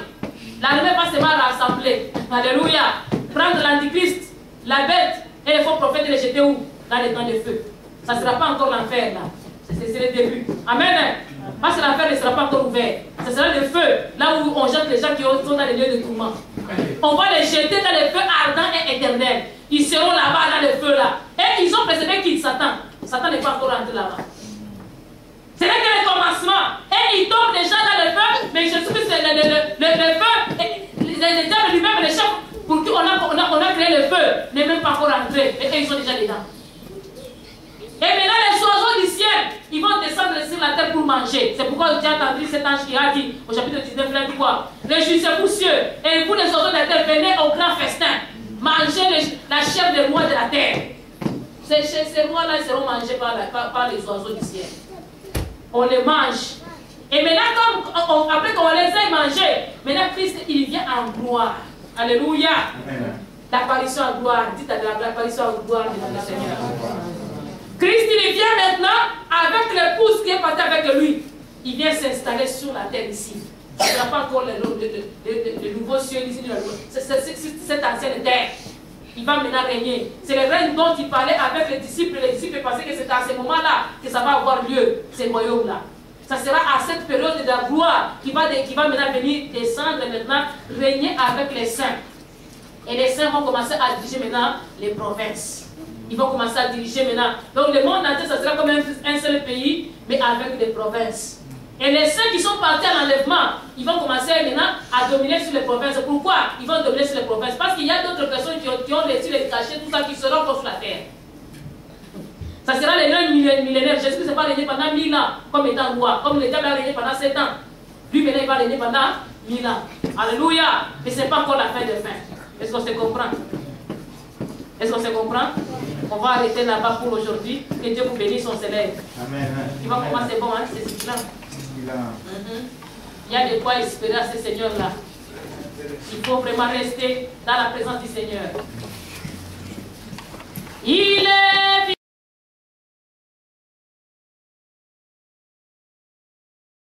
L'armée va se rassembler. Alléluia. Prendre l'antichrist, la bête et les faux prophètes et les jeter où? Dans les temps de feu. Ça ne sera pas encore l'enfer là. C'est le début. Amen. Parce que l'enfer ne sera pas encore ouvert. Ce sera le feu. Là où on jette les gens qui sont dans les lieux de tourment. On va les jeter dans les feux ardents et éternels. Ils seront là-bas dans les feux là. Et ils ont précédé qui? Satan. Satan n'est pas encore rentré là-bas. Ce n'est que le commencement. Et ils tombent déjà dans le feu. Mais je suis que c'est le feu. Les diables lui-même, les chefs pour qui on a créé le feu, n'est même pas encore rentré. Et ils sont déjà dedans. Et maintenant, les oiseaux du ciel, ils vont descendre sur la terre pour manger. C'est pourquoi tu as entendu cet ange qui a dit, au chapitre 19, il a dit quoi? Réjouissez-vous, cieux, et vous, les oiseaux de la terre, venez au grand festin. Mangez la chair des rois de la terre. Ces rois-là seront mangés par les oiseaux du ciel. On les mange. Et maintenant, après qu'on les ait mangés, maintenant Christ, il vient en gloire. Alléluia. L'apparition en gloire. Dites l'apparition en gloire de notre Seigneur. Christ, il vient maintenant avec l'épouse qui est partie avec lui. Il vient s'installer sur la terre ici. Il n'y a pas encore le nouveau ciel ici. Cette ancienne terre. Il va maintenant régner. C'est le règne dont il parlait avec les disciples. Les disciples pensaient que c'est à ce moment-là que ça va avoir lieu, ce royaume-là. Ça sera à cette période de la gloire qui va maintenant venir descendre maintenant, régner avec les saints. Et les saints vont commencer à diriger maintenant les provinces. Ils vont commencer à diriger maintenant. Donc le monde entier, ça sera comme un seul pays, mais avec des provinces. Et les saints qui sont partis à l'enlèvement, ils vont commencer maintenant à dominer sur les provinces. Pourquoi ils vont dominer sur les provinces? Parce qu'il y a d'autres personnes qui ont laissé les cachets, tout ça, qui seront encore sur la terre. Ça sera les règnes millénaires. Jésus ne s'est pas régné pendant 1000 ans comme étant roi. Comme le diable a régné pendant 7 ans. Lui, maintenant, il va régner pendant 1000 ans. Alléluia. Et ce n'est pas encore la fin des fins. Est-ce qu'on se comprend? Est-ce qu'on se comprend? On va arrêter là-bas pour aujourd'hui. Que Dieu vous bénisse, on s'élève. Amen. Tu vois comment c'est bon, hein? C'est suffisant. Il y a de quoi espérer à ce Seigneur-là. Il faut vraiment rester dans la présence du Seigneur.